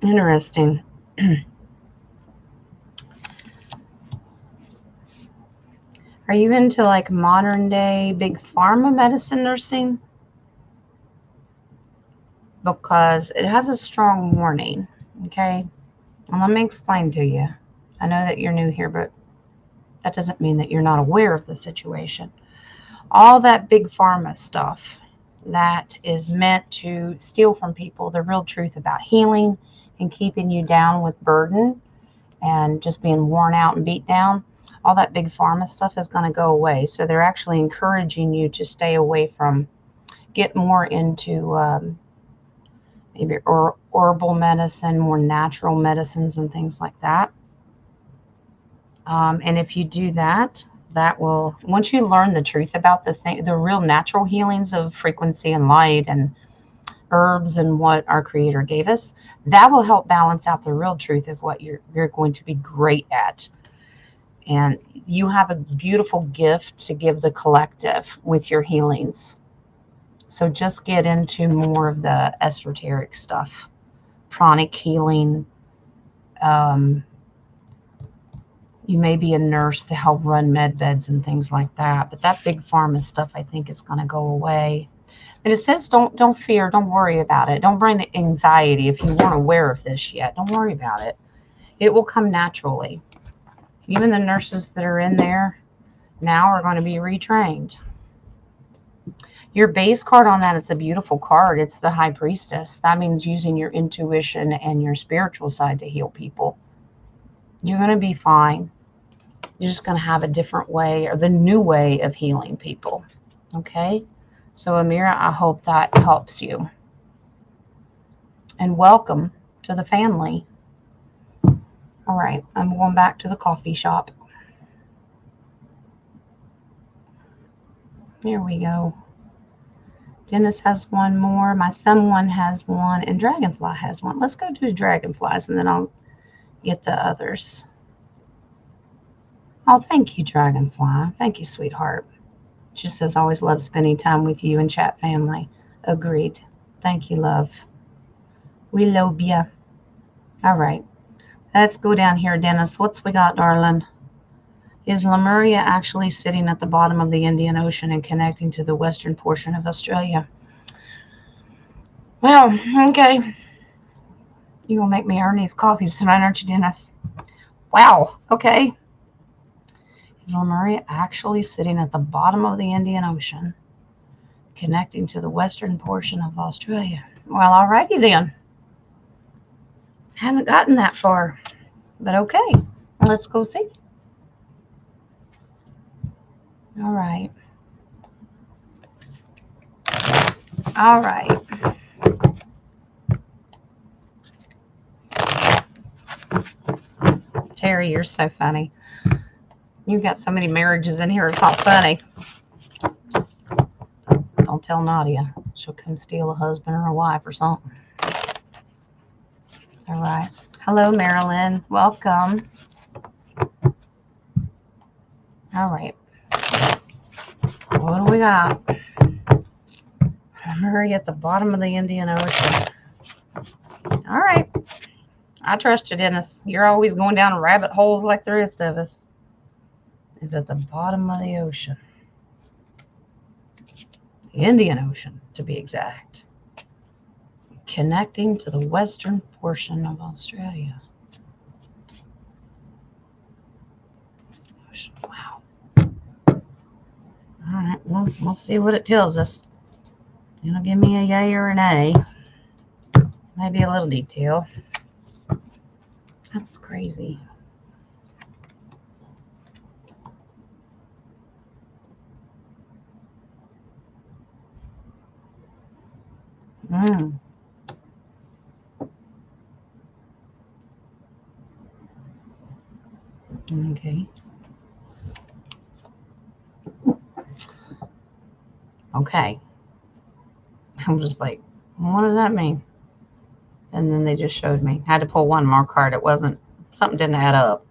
Interesting. Are you into like modern day big pharma medicine nursing? Because it has a strong warning. Okay. And let me explain to you. I know that you're new here, but that doesn't mean that you're not aware of the situation. All that big pharma stuff that is meant to steal from people the real truth about healing and keeping you down with burden and just being worn out and beat down, all that big pharma stuff is going to go away. So they're actually encouraging you to stay away from, get more into maybe herbal medicine, more natural medicines and things like that. And if you do that, that will, once you learn the truth about the real natural healings of frequency and light and herbs and what our creator gave us, that will help balance out the real truth of what you're going to be great at. And you have a beautiful gift to give the collective with your healings. So just get into more of the esoteric stuff, pranic healing. You may be a nurse to help run med beds and things like that, but that big pharma stuff, I think, is going to go away. But it says don't fear, don't worry about it. Don't bring anxiety if you weren't aware of this yet. Don't worry about it. It will come naturally. Even the nurses that are in there now are going to be retrained. Your base card on that, it's a beautiful card. It's the High Priestess. That means using your intuition and your spiritual side to heal people. You're going to be fine. You're just going to have a different way, or the new way of healing people. Okay? So, Amira, I hope that helps you. And welcome to the family. All right, I'm going back to the coffee shop. Here we go. Dennis has one more. My someone has one, and Dragonfly has one. Let's go do Dragonflies, and then I'll get the others. Oh, thank you, Dragonfly. Thank you, sweetheart. She says, always love spending time with you and chat family. Agreed. Thank you, love. We love ya. All right. Let's go down here, Dennis. What's we got, darling? Is Lemuria actually sitting at the bottom of the Indian Ocean and connecting to the western portion of Australia? Well, okay. You're going to make me earn these coffees tonight, aren't you, Dennis? Wow. Okay. Is Lemuria actually sitting at the bottom of the Indian Ocean, connecting to the western portion of Australia? Well, alrighty then. Haven't gotten that far, but okay. Let's go see. All right. All right. Terry, you're so funny. You've got so many marriages in here, it's not funny. Just don't tell Nadia. She'll come steal a husband or a wife or something. All right. Hello, Marilyn. Welcome. All right. What do we got? Murray at the bottom of the Indian Ocean. All right. I trust you, Dennis. You're always going down rabbit holes like the rest of us. It's at the bottom of the ocean. The Indian Ocean, to be exact. Connecting to the western portion of Australia. Wow. All right, well, we'll see what it tells us. It'll give me a yay or an A. Maybe a little detail. That's crazy. Okay. Okay. I'm just like, what does that mean? And then they just showed me. I had to pull one more card. It wasn't, something didn't add up.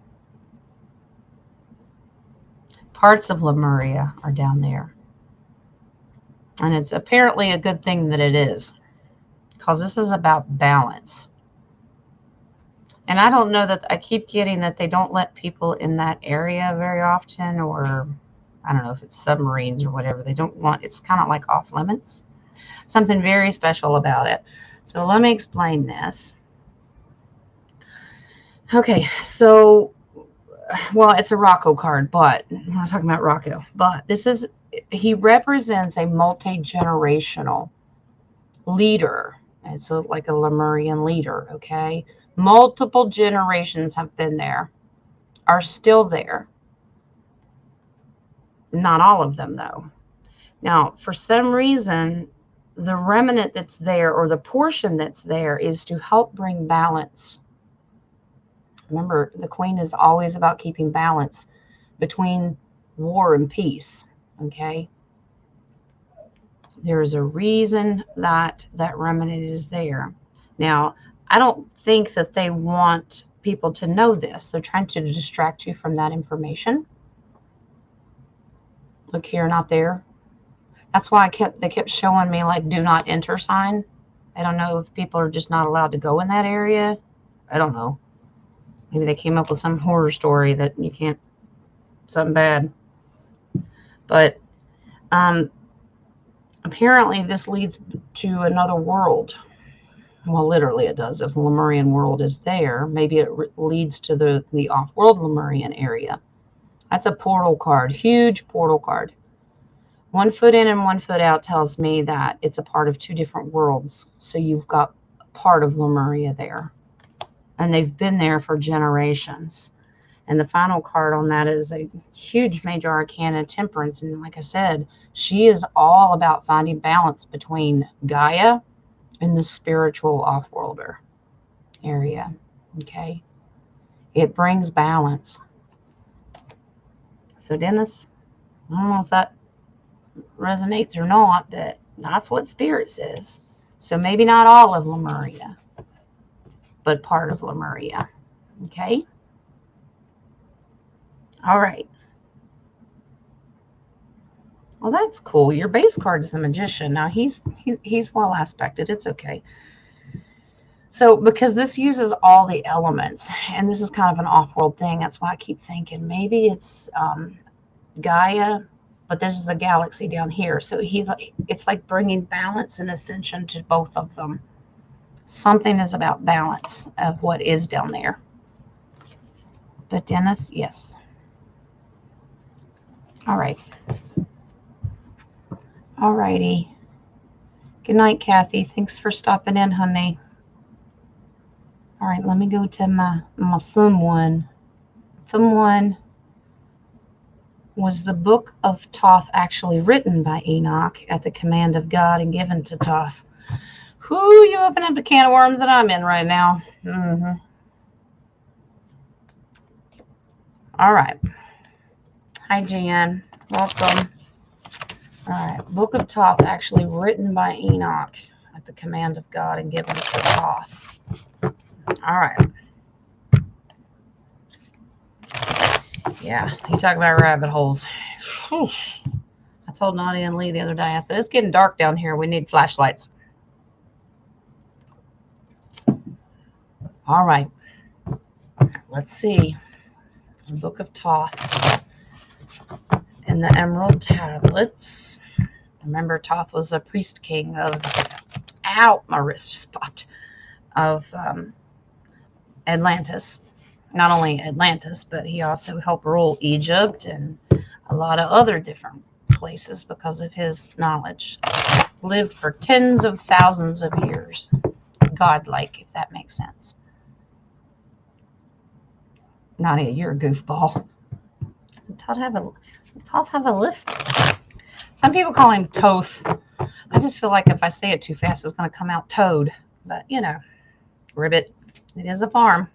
Parts of Lemuria are down there. And it's apparently a good thing that it is, because this is about balance. And I don't know that, I keep getting that they don't let people in that area very often, or I don't know if it's submarines or whatever. They don't want, it's kind of like off limits. Something very special about it. So let me explain this. Okay, so, well, it's a Rocco card, but we're not talking about Rocco. But this is, he represents a multi-generational leader. It's like a Lemurian leader, okay? Multiple generations have been there, are still there. Not all of them, though. Now, for some reason, the remnant that's there, or the portion that's there, is to help bring balance. Remember, the Queen is always about keeping balance between war and peace. Okay. There's a reason that that remnant is there. Now, I don't think that they want people to know this. They're trying to distract you from that information. Look here, not there. That's why they kept showing me like do not enter sign. I don't know if people are just not allowed to go in that area. I don't know. Maybe they came up with some horror story that you can't, something bad. But apparently this leads to another world. Well, literally it does. If the Lemurian world is there, maybe it leads to the off-world Lemurian area. That's a portal card, huge portal card. 1 foot in and 1 foot out tells me that it's a part of 2 different worlds. So you've got part of Lemuria there. And they've been there for generations. And the final card on that is a huge major arcana, Temperance. And like I said, she is all about finding balance between Gaia and the spiritual off-worlder area. Okay? It brings balance. So Dennis, I don't know if that resonates or not, but that's what Spirit says. So maybe not all of Lemuria, but part of Lemuria. Okay? All right. Well, that's cool. Your base card is the Magician. Now he's well aspected. It's okay. So because this uses all the elements, and this is kind of an off-world thing, that's why I keep thinking maybe it's Gaia, but this is a galaxy down here. So it's like bringing balance and ascension to both of them. Something is about balance of what is down there. But Dennis, yes. All right. All righty. Good night, Kathy. Thanks for stopping in, honey. All right, let me go to my someone. Someone. Was the Book of Thoth actually written by Enoch at the command of God and given to Thoth? Whoo, you open up a can of worms that I'm in right now. All right. Hi, Jan. Welcome. All right. Book of Thoth actually written by Enoch at the command of God and given to Thoth. All right. Yeah, you talk about rabbit holes. Whew. I told Nadia and Lee the other day, I said, it's getting dark down here. We need flashlights. All right. Let's see. The Book of Thoth and the Emerald Tablets. Remember, Thoth was a priest king of, ow, my wrist just popped, of Atlantis. Not only Atlantis, but he also helped rule Egypt and a lot of other different places because of his knowledge. Lived for tens of thousands of years. Godlike, if that makes sense. Nadia, you're a goofball. Thoth have a list. Some people call him Toth. I just feel like if I say it too fast, it's going to come out Toad. But, you know, ribbit. It is a farm.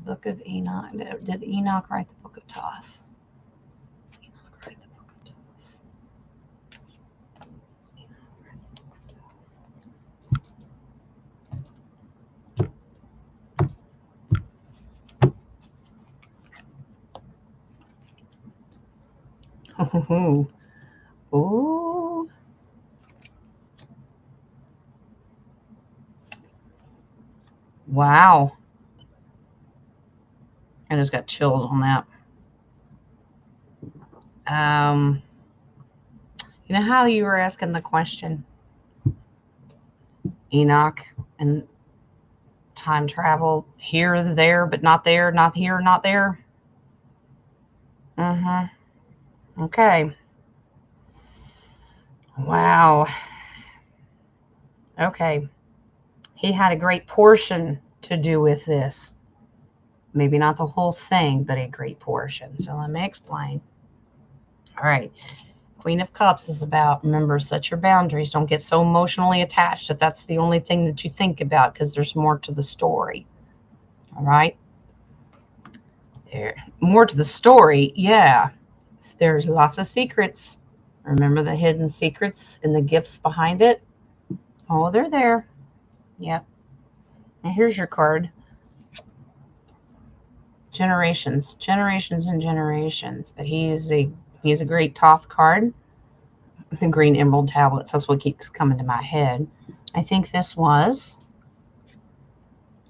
Book of Enoch. Did Enoch write the Book of Thoth? Enoch write the Book of Thoth. Ooh. Wow. I just got chills on that. You know how you were asking the question, Enoch and time travel, here, there, but not there, not here, not there? Okay. Wow. Okay. He had a great portion to do with this. Maybe not the whole thing, but a great portion. So let me explain. All right. Queen of Cups is about, remember, set your boundaries. Don't get so emotionally attached that that's the only thing that you think about, because there's more to the story. All right. There, more to the story. Yeah, there's lots of secrets. Remember the hidden secrets and the gifts behind it? Oh, they're there. Yep. And here's your card. Generations, generations and generations. But he's a great Thoth card. The green emerald tablets. That's what keeps coming to my head. I think this was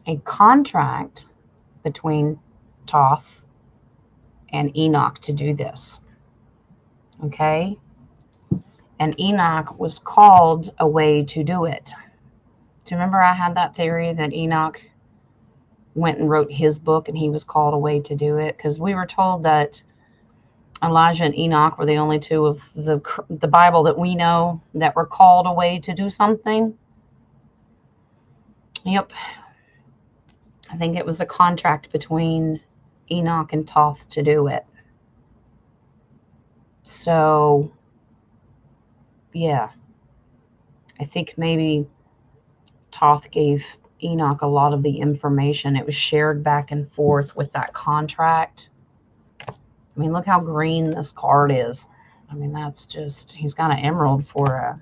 a contract between Thoth and Enoch to do this. Okay? And Enoch was called away to do it. Do you remember I had that theory that Enoch went and wrote his book and he was called away to do it? Because we were told that Elijah and Enoch were the only two of the Bible that we know that were called away to do something. Yep. I think it was a contract between Enoch and Thoth to do it. So, yeah. I think maybe Thoth gave Enoch a lot of the information. It was shared back and forth with that contract. I mean, look how green this card is. I mean, that's just, he's got an emerald for,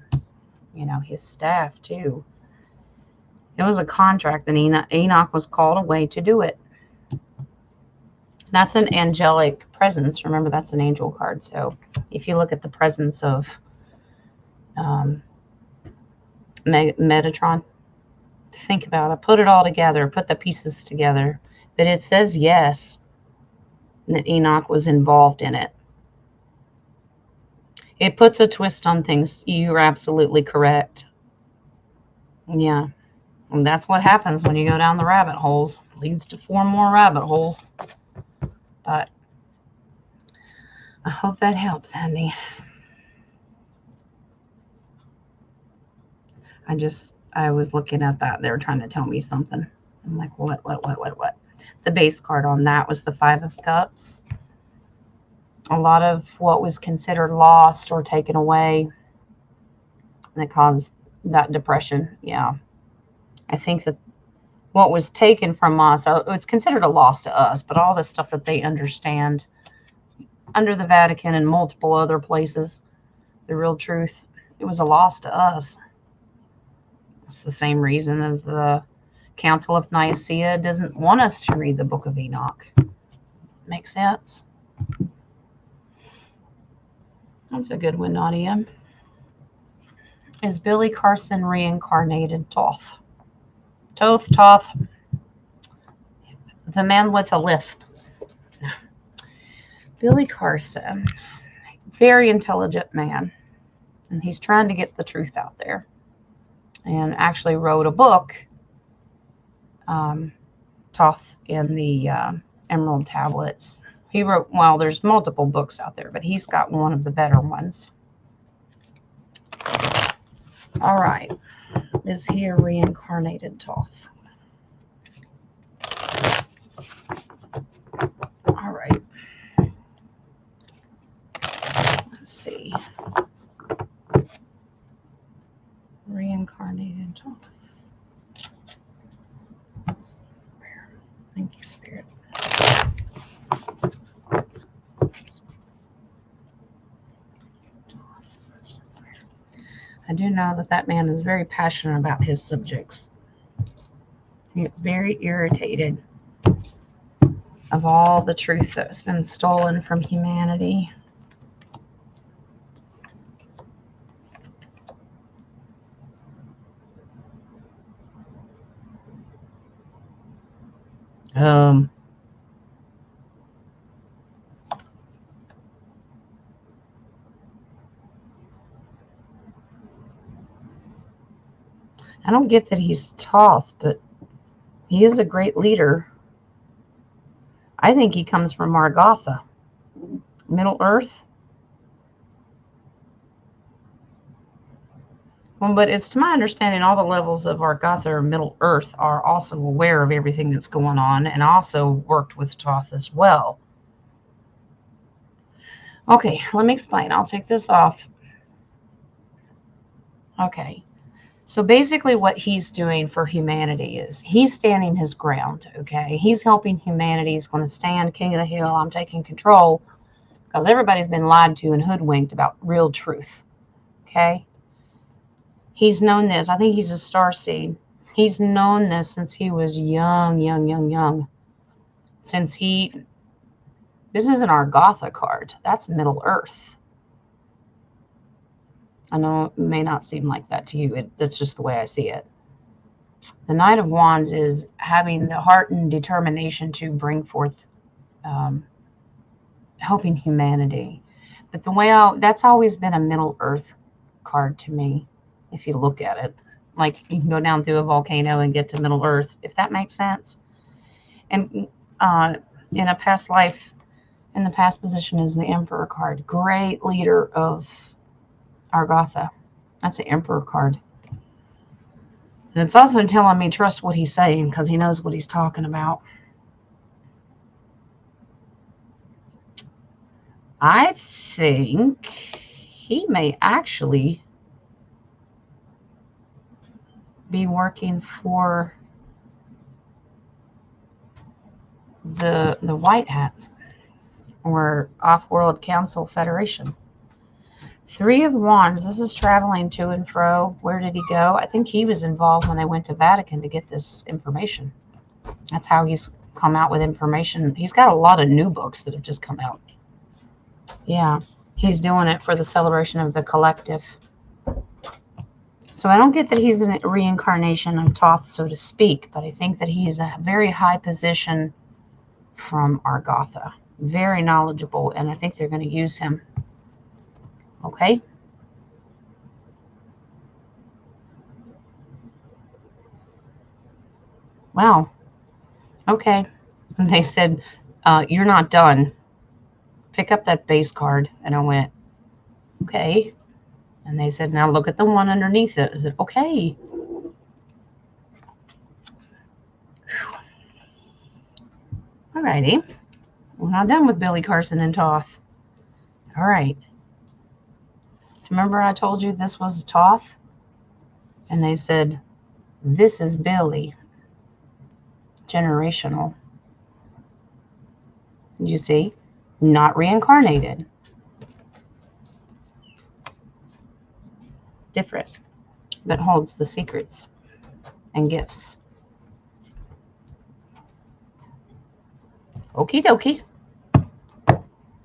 his staff too. It was a contract, and Enoch was called away to do it. That's an angelic presence. Remember, that's an angel card. So if you look at the presence of Metatron, think about it. Put it all together. Put the pieces together. But it says yes, that Enoch was involved in it. It puts a twist on things. You're absolutely correct. Yeah. And that's what happens when you go down the rabbit holes. It leads to 4 more rabbit holes. But I hope that helps, Andy. I was looking at that. They were trying to tell me something. I'm like, what? The base card on that was the 5 of Cups. A lot of what was considered lost or taken away that caused that depression. Yeah. I think that what was taken from us, it's considered a loss to us, but all the stuff that they understand under the Vatican and multiple other places, the real truth, it was a loss to us. It's the same reason of the Council of Nicaea doesn't want us to read the Book of Enoch. Make sense? That's a good one, Nadia. Is Billy Carson reincarnated Thoth? Thoth. The man with a lisp. Billy Carson, very intelligent man, and he's trying to get the truth out there, and actually wrote a book, Thoth and the Emerald Tablets. He wrote, well, there's multiple books out there, but he's got one of the better ones. All right. Is he a reincarnated Thoth? All right. Let's see. Reincarnated Thoth. Thank you, Spirit. I do know that man is very passionate about his subjects. He gets very irritated of all the truth that's been stolen from humanity. I don't get that he's Thoth, but he is a great leader. I think he comes from Margotha, Middle Earth. Well, but it's to my understanding all the levels of Argotha or Middle Earth are also aware of everything that's going on and also worked with Thoth as well. Okay, let me explain. I'll take this off. Okay. So basically what he's doing for humanity is he's standing his ground, okay? He's helping humanity. He's going to stand king of the hill. I'm taking control because everybody's been lied to and hoodwinked about real truth, okay? He's known this. I think he's a star seed. He's known this since he was young. Since this isn't our Gotha card. That's Middle Earth. I know it may not seem like that to you. That's just the way I see it. The Knight of Wands is having the heart and determination to bring forth helping humanity. But that's always been a Middle Earth card to me, if you look at it. Like you can go down through a volcano and get to Middle Earth, if that makes sense. And in a past life, in the past position is the Emperor card. Great leader of Argotha. That's the Emperor card. And it's also telling me trust what he's saying because he knows what he's talking about. I think he may actually be working for the White Hats or Off-World Council Federation. Three of Wands. This is traveling to and fro. Where did he go? I think he was involved when they went to Vatican to get this information. That's how he's come out with information. He's got a lot of new books that have just come out. Yeah, he's doing it for the celebration of the collective. So I don't get that he's a reincarnation of Thoth, so to speak, but I think that he is a very high position from Argotha. Very knowledgeable, and I think they're going to use him. Okay? Wow. Okay. And they said, you're not done. Pick up that base card. And I went, okay. And they said, now look at the one underneath it. I said, okay. All righty. We're not done with Billy Carson and Thoth. All right. Remember I told you this was Thoth? And they said, this is Billy. Generational. You see? Not reincarnated. Different. But holds the secrets and gifts. Okie dokie.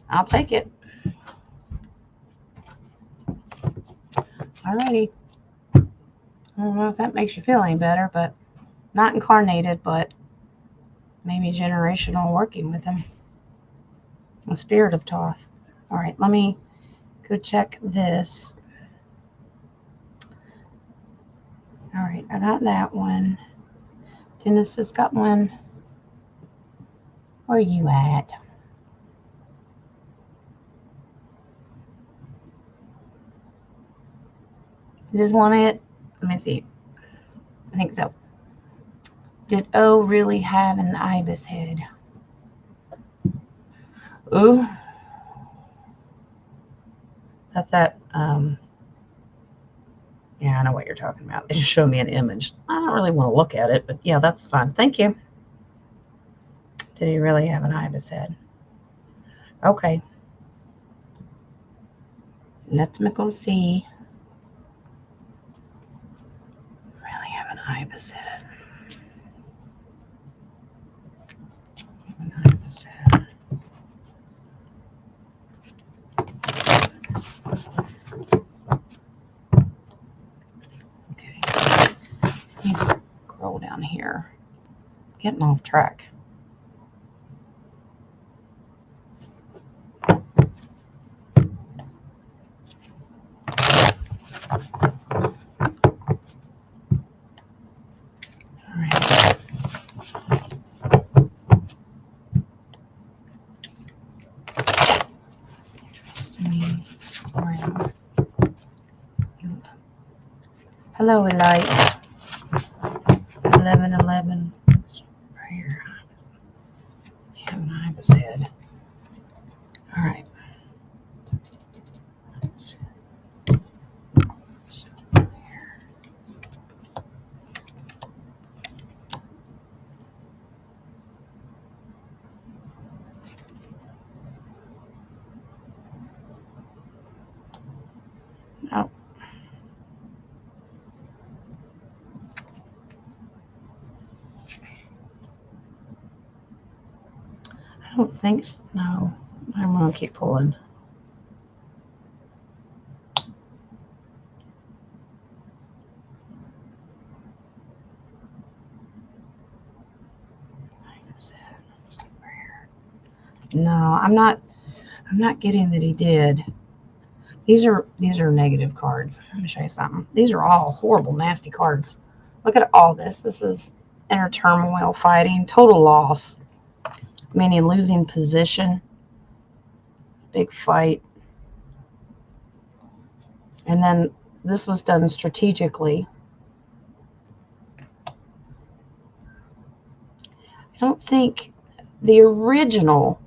I'll take it. Alrighty. I don't know if that makes you feel any better, but not incarnated, but maybe generational working with him. The spirit of Thoth. All right, let me go check this. All right, I got that one. Dennis has got one. Where are you at? Is this one it? Let me see. I think so. Did O really have an ibis head? Ooh. Yeah, I know what you're talking about. It just showed me an image. I don't really want to look at it, but yeah, that's fine. Thank you. Did he really have an ibis head? Okay. Let me go see. Really have an ibis head. An ibis head. Okay. Let me scroll down here. Getting off track. Hello, Elite. 1111. Right here. You have an ibis head. All right. So here. don't think so. No. I'm going to keep pulling. No, I'm not getting that he did. These are negative cards. Let me show you something. These are all horrible, nasty cards. Look at all this. This is inner turmoil, fighting, total loss, meaning losing position, big fight. And then this was done strategically. I don't think the original,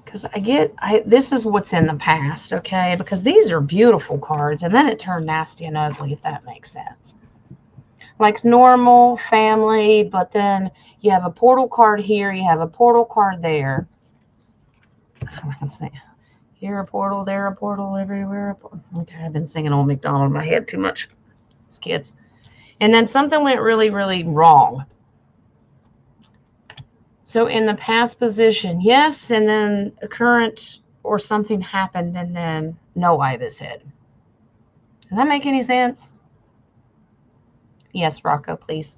because this is what's in the past, okay? Because these are beautiful cards, and then it turned nasty and ugly, if that makes sense. Like normal family, but then you have a portal card here, you have a portal card there. Like I'm saying, here a portal, there a portal, everywhere a portal. Okay, I've been singing Old MacDonald in my head too much as kids. And then something went really, really wrong. So in the past position, yes, and then a current or something happened, and then no ibis head. Does that make any sense? Yes, Rocco, please.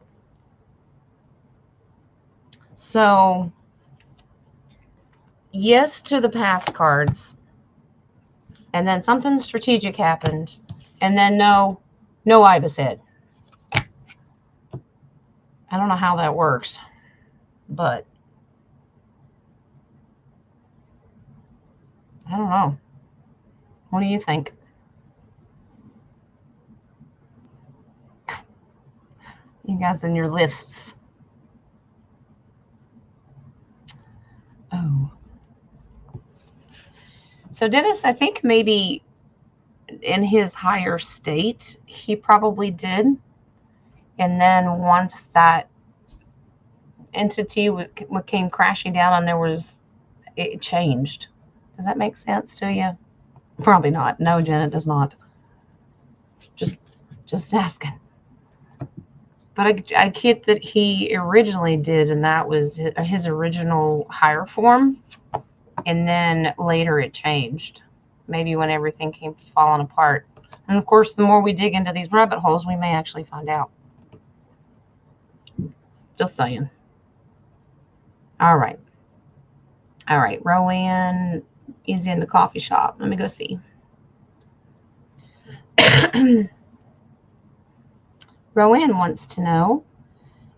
So, yes to the past cards, and then something strategic happened, and then no ibis head. I don't know how that works, but I don't know. What do you think? You guys in your lists. Oh. So Dennis, I think maybe in his higher state, he probably did. And then once that entity came crashing down and it changed. Does that make sense to you? Probably not. No, Jen, it does not. Just asking. But I get that he originally did, and that was his original higher form. And then later it changed. Maybe when everything came falling apart. And of course, the more we dig into these rabbit holes, we may actually find out. Just saying. All right. Rowan is in the coffee shop. Let me go see. Rowan wants to know,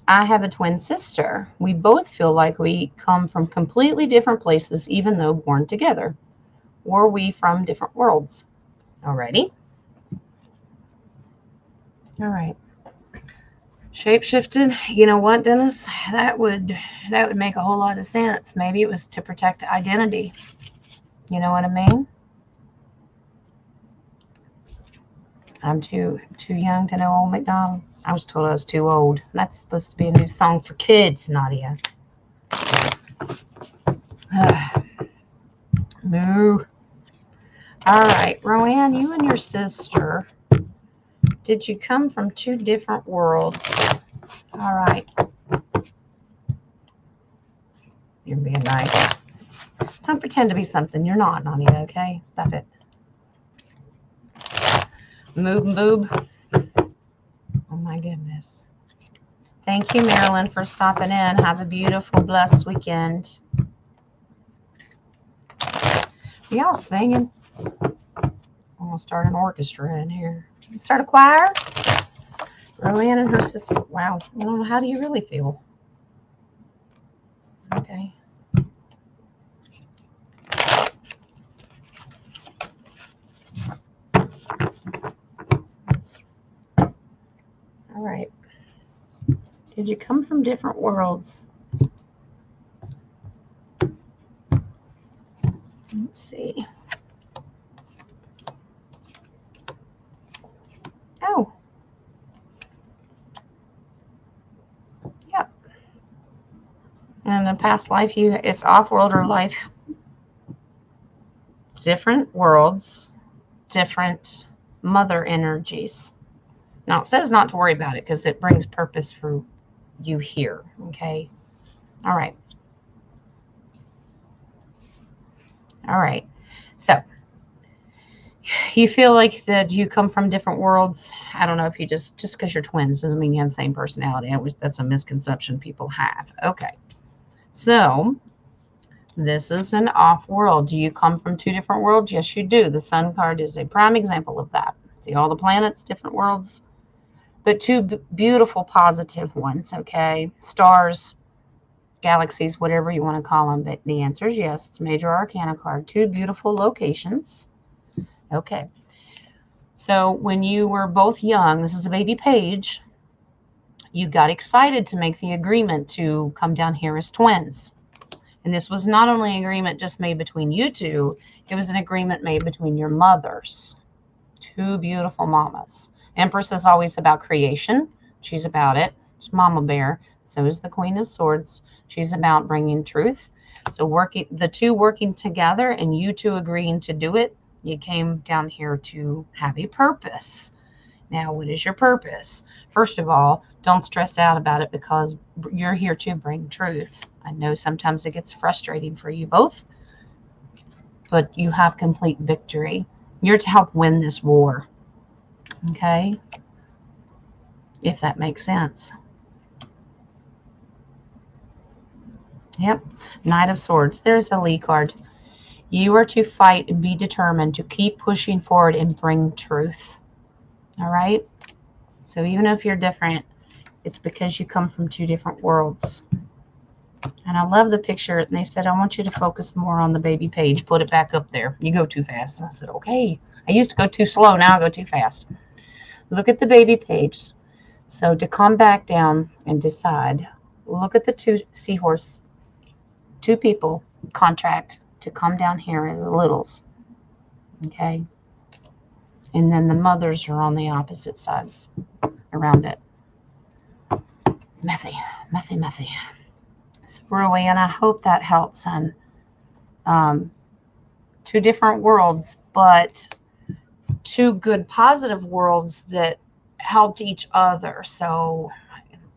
I have a twin sister. We both feel like we come from completely different places, even though born together. Were we from different worlds? Alrighty. All right. Shape-shifted. You know what, Dennis? That would make a whole lot of sense. Maybe it was to protect identity. You know what I mean? I'm too young to know Old MacDonald. I was told I was too old. That's supposed to be a new song for kids, Nadia. Moo. All right, Roanne, you and your sister, did you come from two different worlds? All right. You're being nice. Don't pretend to be something you're not, Nadia, okay? Stop it. Move and boob. Oh, my goodness. Thank you, Marilyn, for stopping in. Have a beautiful, blessed weekend. Y'all singing? I'm going to start an orchestra in here. Start a choir? Roanne and her sister. Wow. I don't know. How do you really feel? Okay. All right. Did you come from different worlds? Let's see. Oh. Yep. And in past life, it's off-world or life. Different worlds, different mother energies. Now, it says not to worry about it because it brings purpose for you here, okay? All right. All right. So you feel like that you come from different worlds. I don't know if you just because you're twins doesn't mean you have the same personality. That's a misconception people have. Okay. So this is an off world. Do you come from two different worlds? Yes, you do. The sun card is a prime example of that. See all the planets, different worlds, but two beautiful positive ones. Okay. Stars, galaxies, whatever you want to call them. But the answer is yes. It's major arcana card. Two beautiful locations. Okay. So when you were both young, this is a baby page, you got excited to make the agreement to come down here as twins. And this was not only an agreement just made between you two, it was an agreement made between your mothers. Two beautiful mamas. Empress is always about creation. She's about it. She's Mama Bear. So is the Queen of Swords. She's about bringing truth. So the two working together and you two agreeing to do it, you came down here to have a purpose. Now, what is your purpose? First of all, don't stress out about it because you're here to bring truth. I know sometimes it gets frustrating for you both, but you have complete victory. You're to help win this war. Okay? If that makes sense. Yep. Knight of Swords. There's the Lee card. You are to fight and be determined to keep pushing forward and bring truth. All right? So even if you're different, it's because you come from two different worlds. And I love the picture. And they said, I want you to focus more on the baby page. Put it back up there. You go too fast. And I said, okay. I used to go too slow. Now I go too fast. Look at the baby page. So to come back down and decide, look at the two seahorse, two people contract to come down here as littles. Okay. And then the mothers are on the opposite sides around it. Methy. So, Rowan, I hope that helps, son. Two different worlds, but two good positive worlds that helped each other. So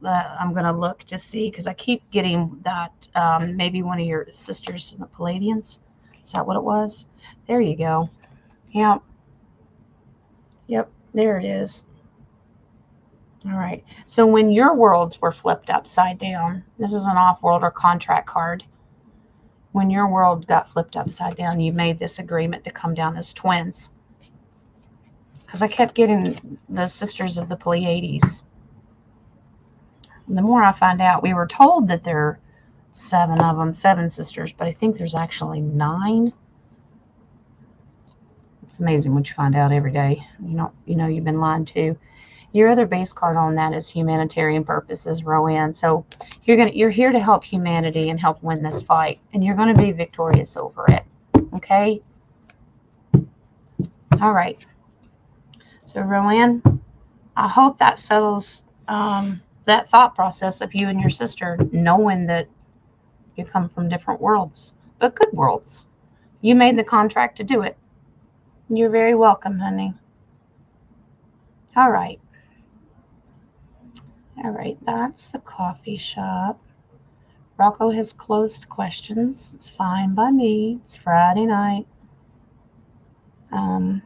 I'm going to look to see, because I keep getting that maybe one of your sisters in the Palladians. Is that what it was? There you go. Yep, there it is. All right. So when your worlds were flipped upside down, this is an off-world or contract card. When your world got flipped upside down, you made this agreement to come down as twins. Because I kept getting the sisters of the Pleiades. And the more I find out, we were told that there are 7 of them, 7 sisters, but I think there's actually 9. It's amazing what you find out every day. You know you've been lied to. Your other base card on that is humanitarian purposes, Rowan. So you're here to help humanity and help win this fight, and you're going to be victorious over it. Okay? All right. So Rowan, I hope that settles that thought process of you and your sister, knowing that you come from different worlds, but good worlds. You made the contract to do it. You're very welcome, honey. All right. All right, that's the coffee shop. Rocco has closed questions. It's fine by me. It's Friday night. I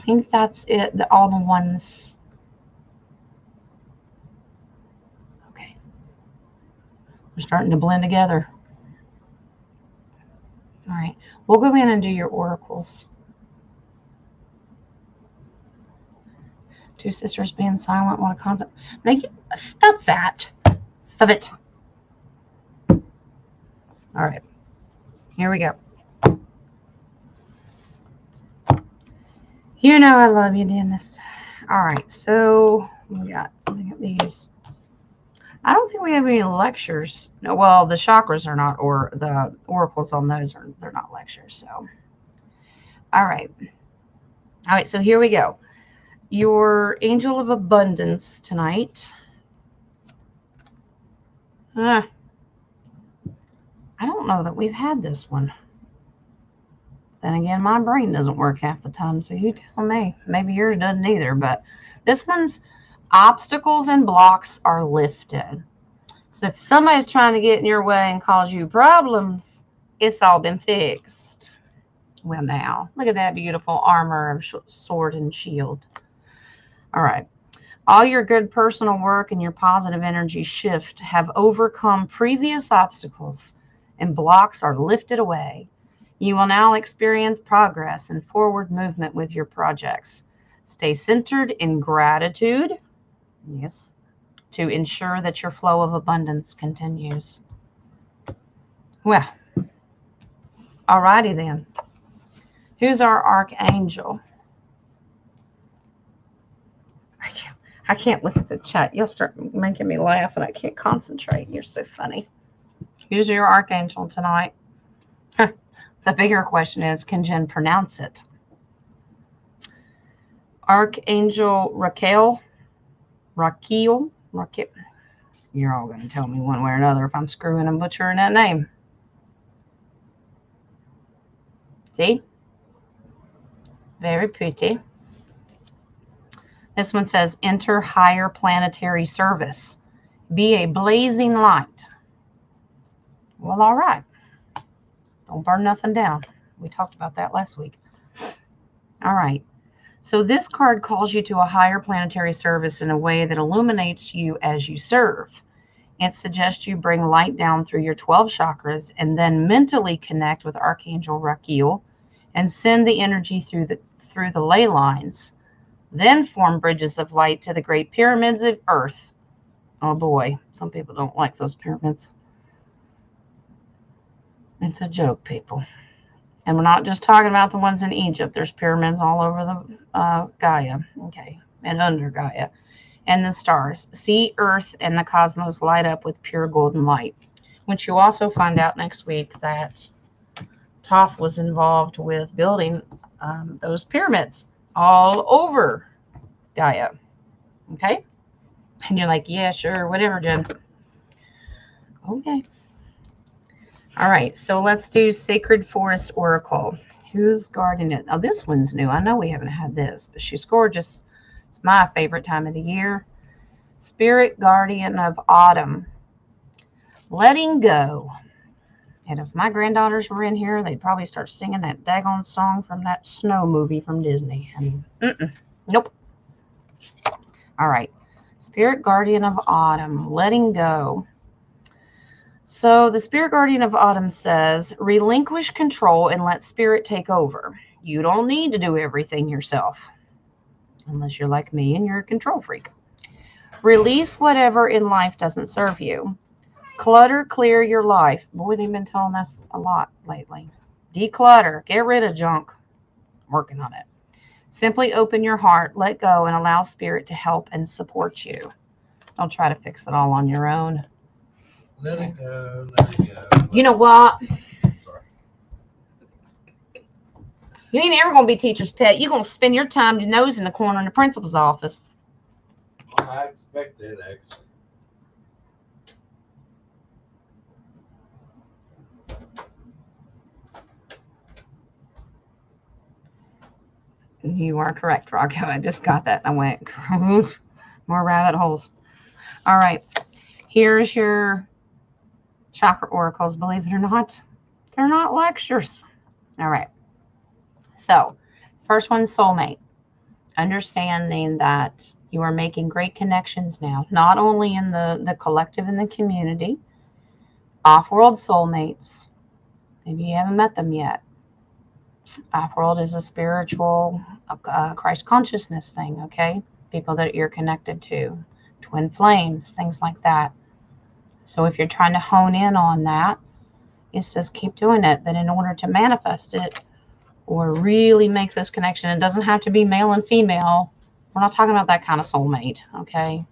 think that's it. All the ones. Okay. We're starting to blend together. All right. We'll go in and do your oracles. Two sisters being silent. What a concept. Now, stop that. Stop it. All right. Here we go. You know I love you, Dennis. All right. So we got these. I don't think we have any lectures. No, well, the chakras are not, or the oracles on those they're not lectures. So, all right. All right. So here we go. Your angel of abundance tonight. I don't know that we've had this one. Then again, my brain doesn't work half the time, so you tell me. Maybe yours doesn't either, but this one's Obstacles and blocks are lifted. So if somebody's trying to get in your way and cause you problems, it's all been fixed. Well, now, look at that beautiful armor of sword and shield. All right. All your good personal work and your positive energy shift have overcome previous obstacles, and blocks are lifted away. You will now experience progress and forward movement with your projects. Stay centered in gratitude, yes, to ensure that your flow of abundance continues. Well, alrighty then. Who's our archangel? I can't look at the chat. You'll start making me laugh and I can't concentrate. You're so funny. Who's your archangel tonight? The bigger question is, can Jen pronounce it? Archangel Raquel. You're all going to tell me one way or another if I'm screwing and butchering that name. See? Very pretty. This one says, enter higher planetary service. Be a blazing light. Well, all right. Don't burn nothing down. We talked about that last week. All right. So this card calls you to a higher planetary service in a way that illuminates you as you serve. It suggests you bring light down through your 12 chakras and then mentally connect with Archangel Raquel and send the energy through the ley lines. Then form bridges of light to the great pyramids of Earth. Oh boy, some people don't like those pyramids. It's a joke, people. And we're not just talking about the ones in Egypt. There's pyramids all over the Gaia, okay, and under Gaia. And the stars. See Earth and the cosmos light up with pure golden light. Which you'll also find out next week that Thoth was involved with building those pyramids all over Gaia. Okay? And you're like, yeah, sure, whatever, Jen. Okay. All right, so let's do Sacred Forest Oracle. Who's guarding it? Oh, this one's new. I know we haven't had this, but she's gorgeous. It's my favorite time of the year. Spirit Guardian of Autumn. Letting go. And if my granddaughters were in here, they'd probably start singing that daggone song from that snow movie from Disney. And nope. All right. Spirit Guardian of Autumn. Letting go. So the Spirit Guardian of Autumn says, relinquish control and let Spirit take over. You don't need to do everything yourself. Unless you're like me and you're a control freak. Release whatever in life doesn't serve you. Clutter, clear your life. Boy, they've been telling us a lot lately. Declutter, get rid of junk. I'm working on it. Simply open your heart, let go, and allow Spirit to help and support you. Don't try to fix it all on your own. Let it go, let it go. You know what? Sorry. You ain't ever going to be teacher's pet. You're going to spend your time your nose in the corner in the principal's office. Well, I expected, actually. You are correct, Rocco. I just got that. I went, more rabbit holes. All right. Here's your chakra oracles. Believe it or not, they're not lectures. All right. So, first one, soulmate. Understanding that you are making great connections now, not only in the collective and the community, off-world soulmates. Maybe you haven't met them yet. Off-world is a spiritual Christ consciousness thing, okay? People that you're connected to, twin flames, things like that. So if you're trying to hone in on that, it says keep doing it. But in order to manifest it or really make this connection, it doesn't have to be male and female. We're not talking about that kind of soulmate, okay?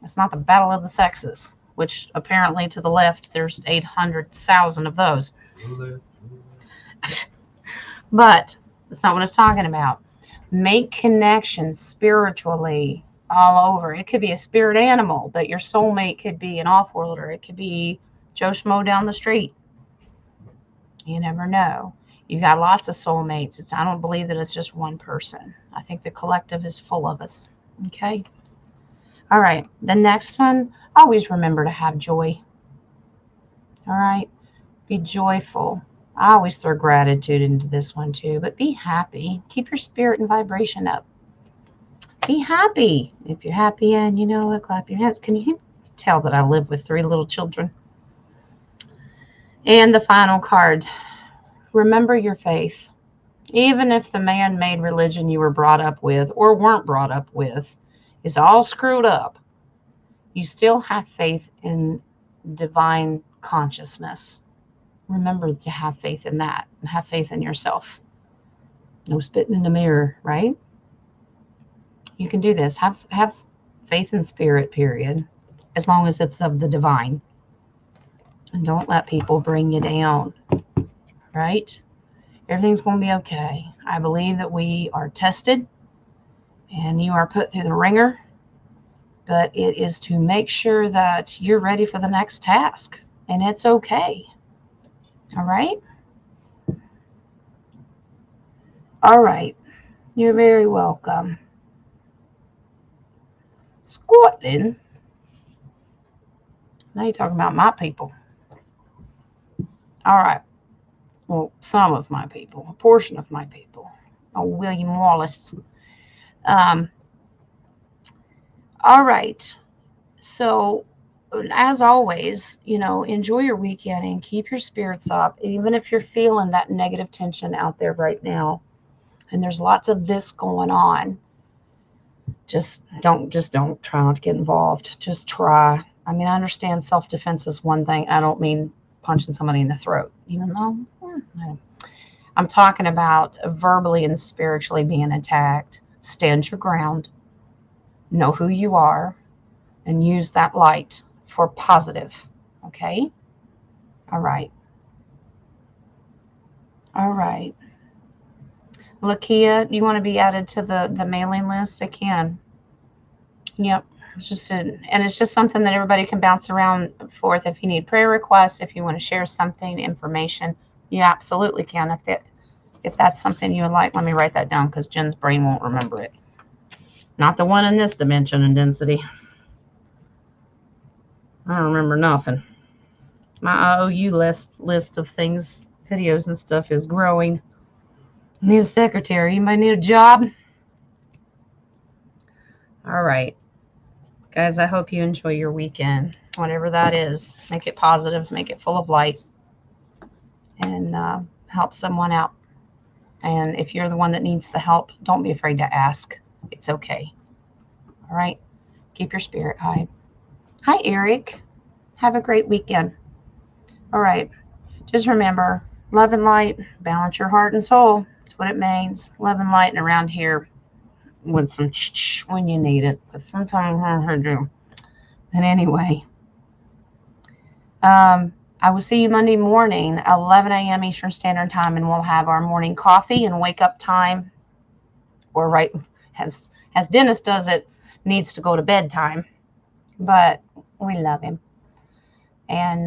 It's not the battle of the sexes, which apparently to the left, there's 800,000 of those. But that's not what it's talking about. Make connections spiritually all over. It could be a spirit animal, but your soulmate could be an off-worlder. It could be Joe Schmo down the street. You never know. You've got lots of soulmates. I don't believe that it's just one person. I think the collective is full of us. Okay? All right. The next one, always remember to have joy. All right. Be joyful. I always throw gratitude into this one too, but be happy. Keep your spirit and vibration up. Be happy. If you're happy and you know it, clap your hands. Can you tell that I live with 3 little children? And the final card, remember your faith. Even if the man-made religion you were brought up with or weren't brought up with is all screwed up, you still have faith in divine consciousness. Remember to have faith in that and have faith in yourself. No spitting in the mirror, right? You can do this. Have faith in spirit, period, as long as it's of the divine. And don't let people bring you down, right? Everything's going to be okay. I believe that we are tested and you are put through the ringer, but it is to make sure that you're ready for the next task, and it's okay. All right? All right. You're very welcome. Scotland. Now you're talking about my people. All right. Well, some of my people, a portion of my people. Oh, William Wallace. All right. So, as always, enjoy your weekend and keep your spirits up, even if you're feeling that negative tension out there right now. And there's lots of this going on. Just don't try not to get involved. Just try. I mean, I understand self-defense is one thing. I don't mean punching somebody in the throat, even though I'm talking about verbally and spiritually being attacked. Stand your ground. Know who you are and use that light for positive. Okay? All right. All right. Lakia, do you want to be added to the mailing list? I can. Yep. It's just something that everybody can bounce around forth. If you need prayer requests, if you want to share something, information, you absolutely can. If that's something you would like, let me write that down because Jen's brain won't remember it. Not the one in this dimension and density. I don't remember nothing. My IOU list of things, videos and stuff is growing. I need a secretary. Anybody need a job? All right. Guys, I hope you enjoy your weekend, whatever that is. Make it positive, make it full of light, and help someone out. And if you're the one that needs the help, don't be afraid to ask. It's okay. All right? Keep your spirit high. Hi, Eric. Have a great weekend. All right. Just remember, love and light, balance your heart and soul. That's what it means. Love and light, and around here with some when you need it, because sometimes I do. And anyway, I will see you Monday morning, 11 a.m. Eastern Standard Time, and we'll have our morning coffee and wake up time, or right as Dennis does it, needs to go to bedtime, but we love him. And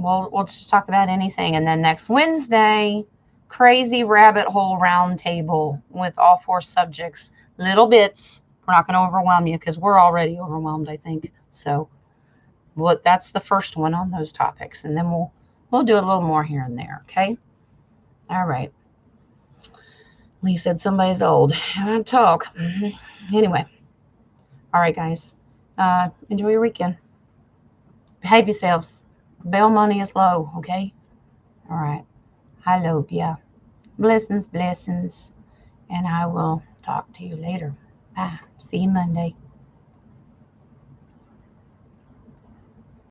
we'll just talk about anything. And then next Wednesday, crazy rabbit hole round table with all 4 subjects, little bits. We're not going to overwhelm you because we're already overwhelmed, I think. So that's the first one on those topics. And then we'll do a little more here and there. Okay. All right. Lee said somebody's old. I talk. Anyway. All right, guys. Enjoy your weekend. Behave yourselves. Bail money is low, okay? All right. I love ya. Blessings. And I will talk to you later. Bye. See you Monday.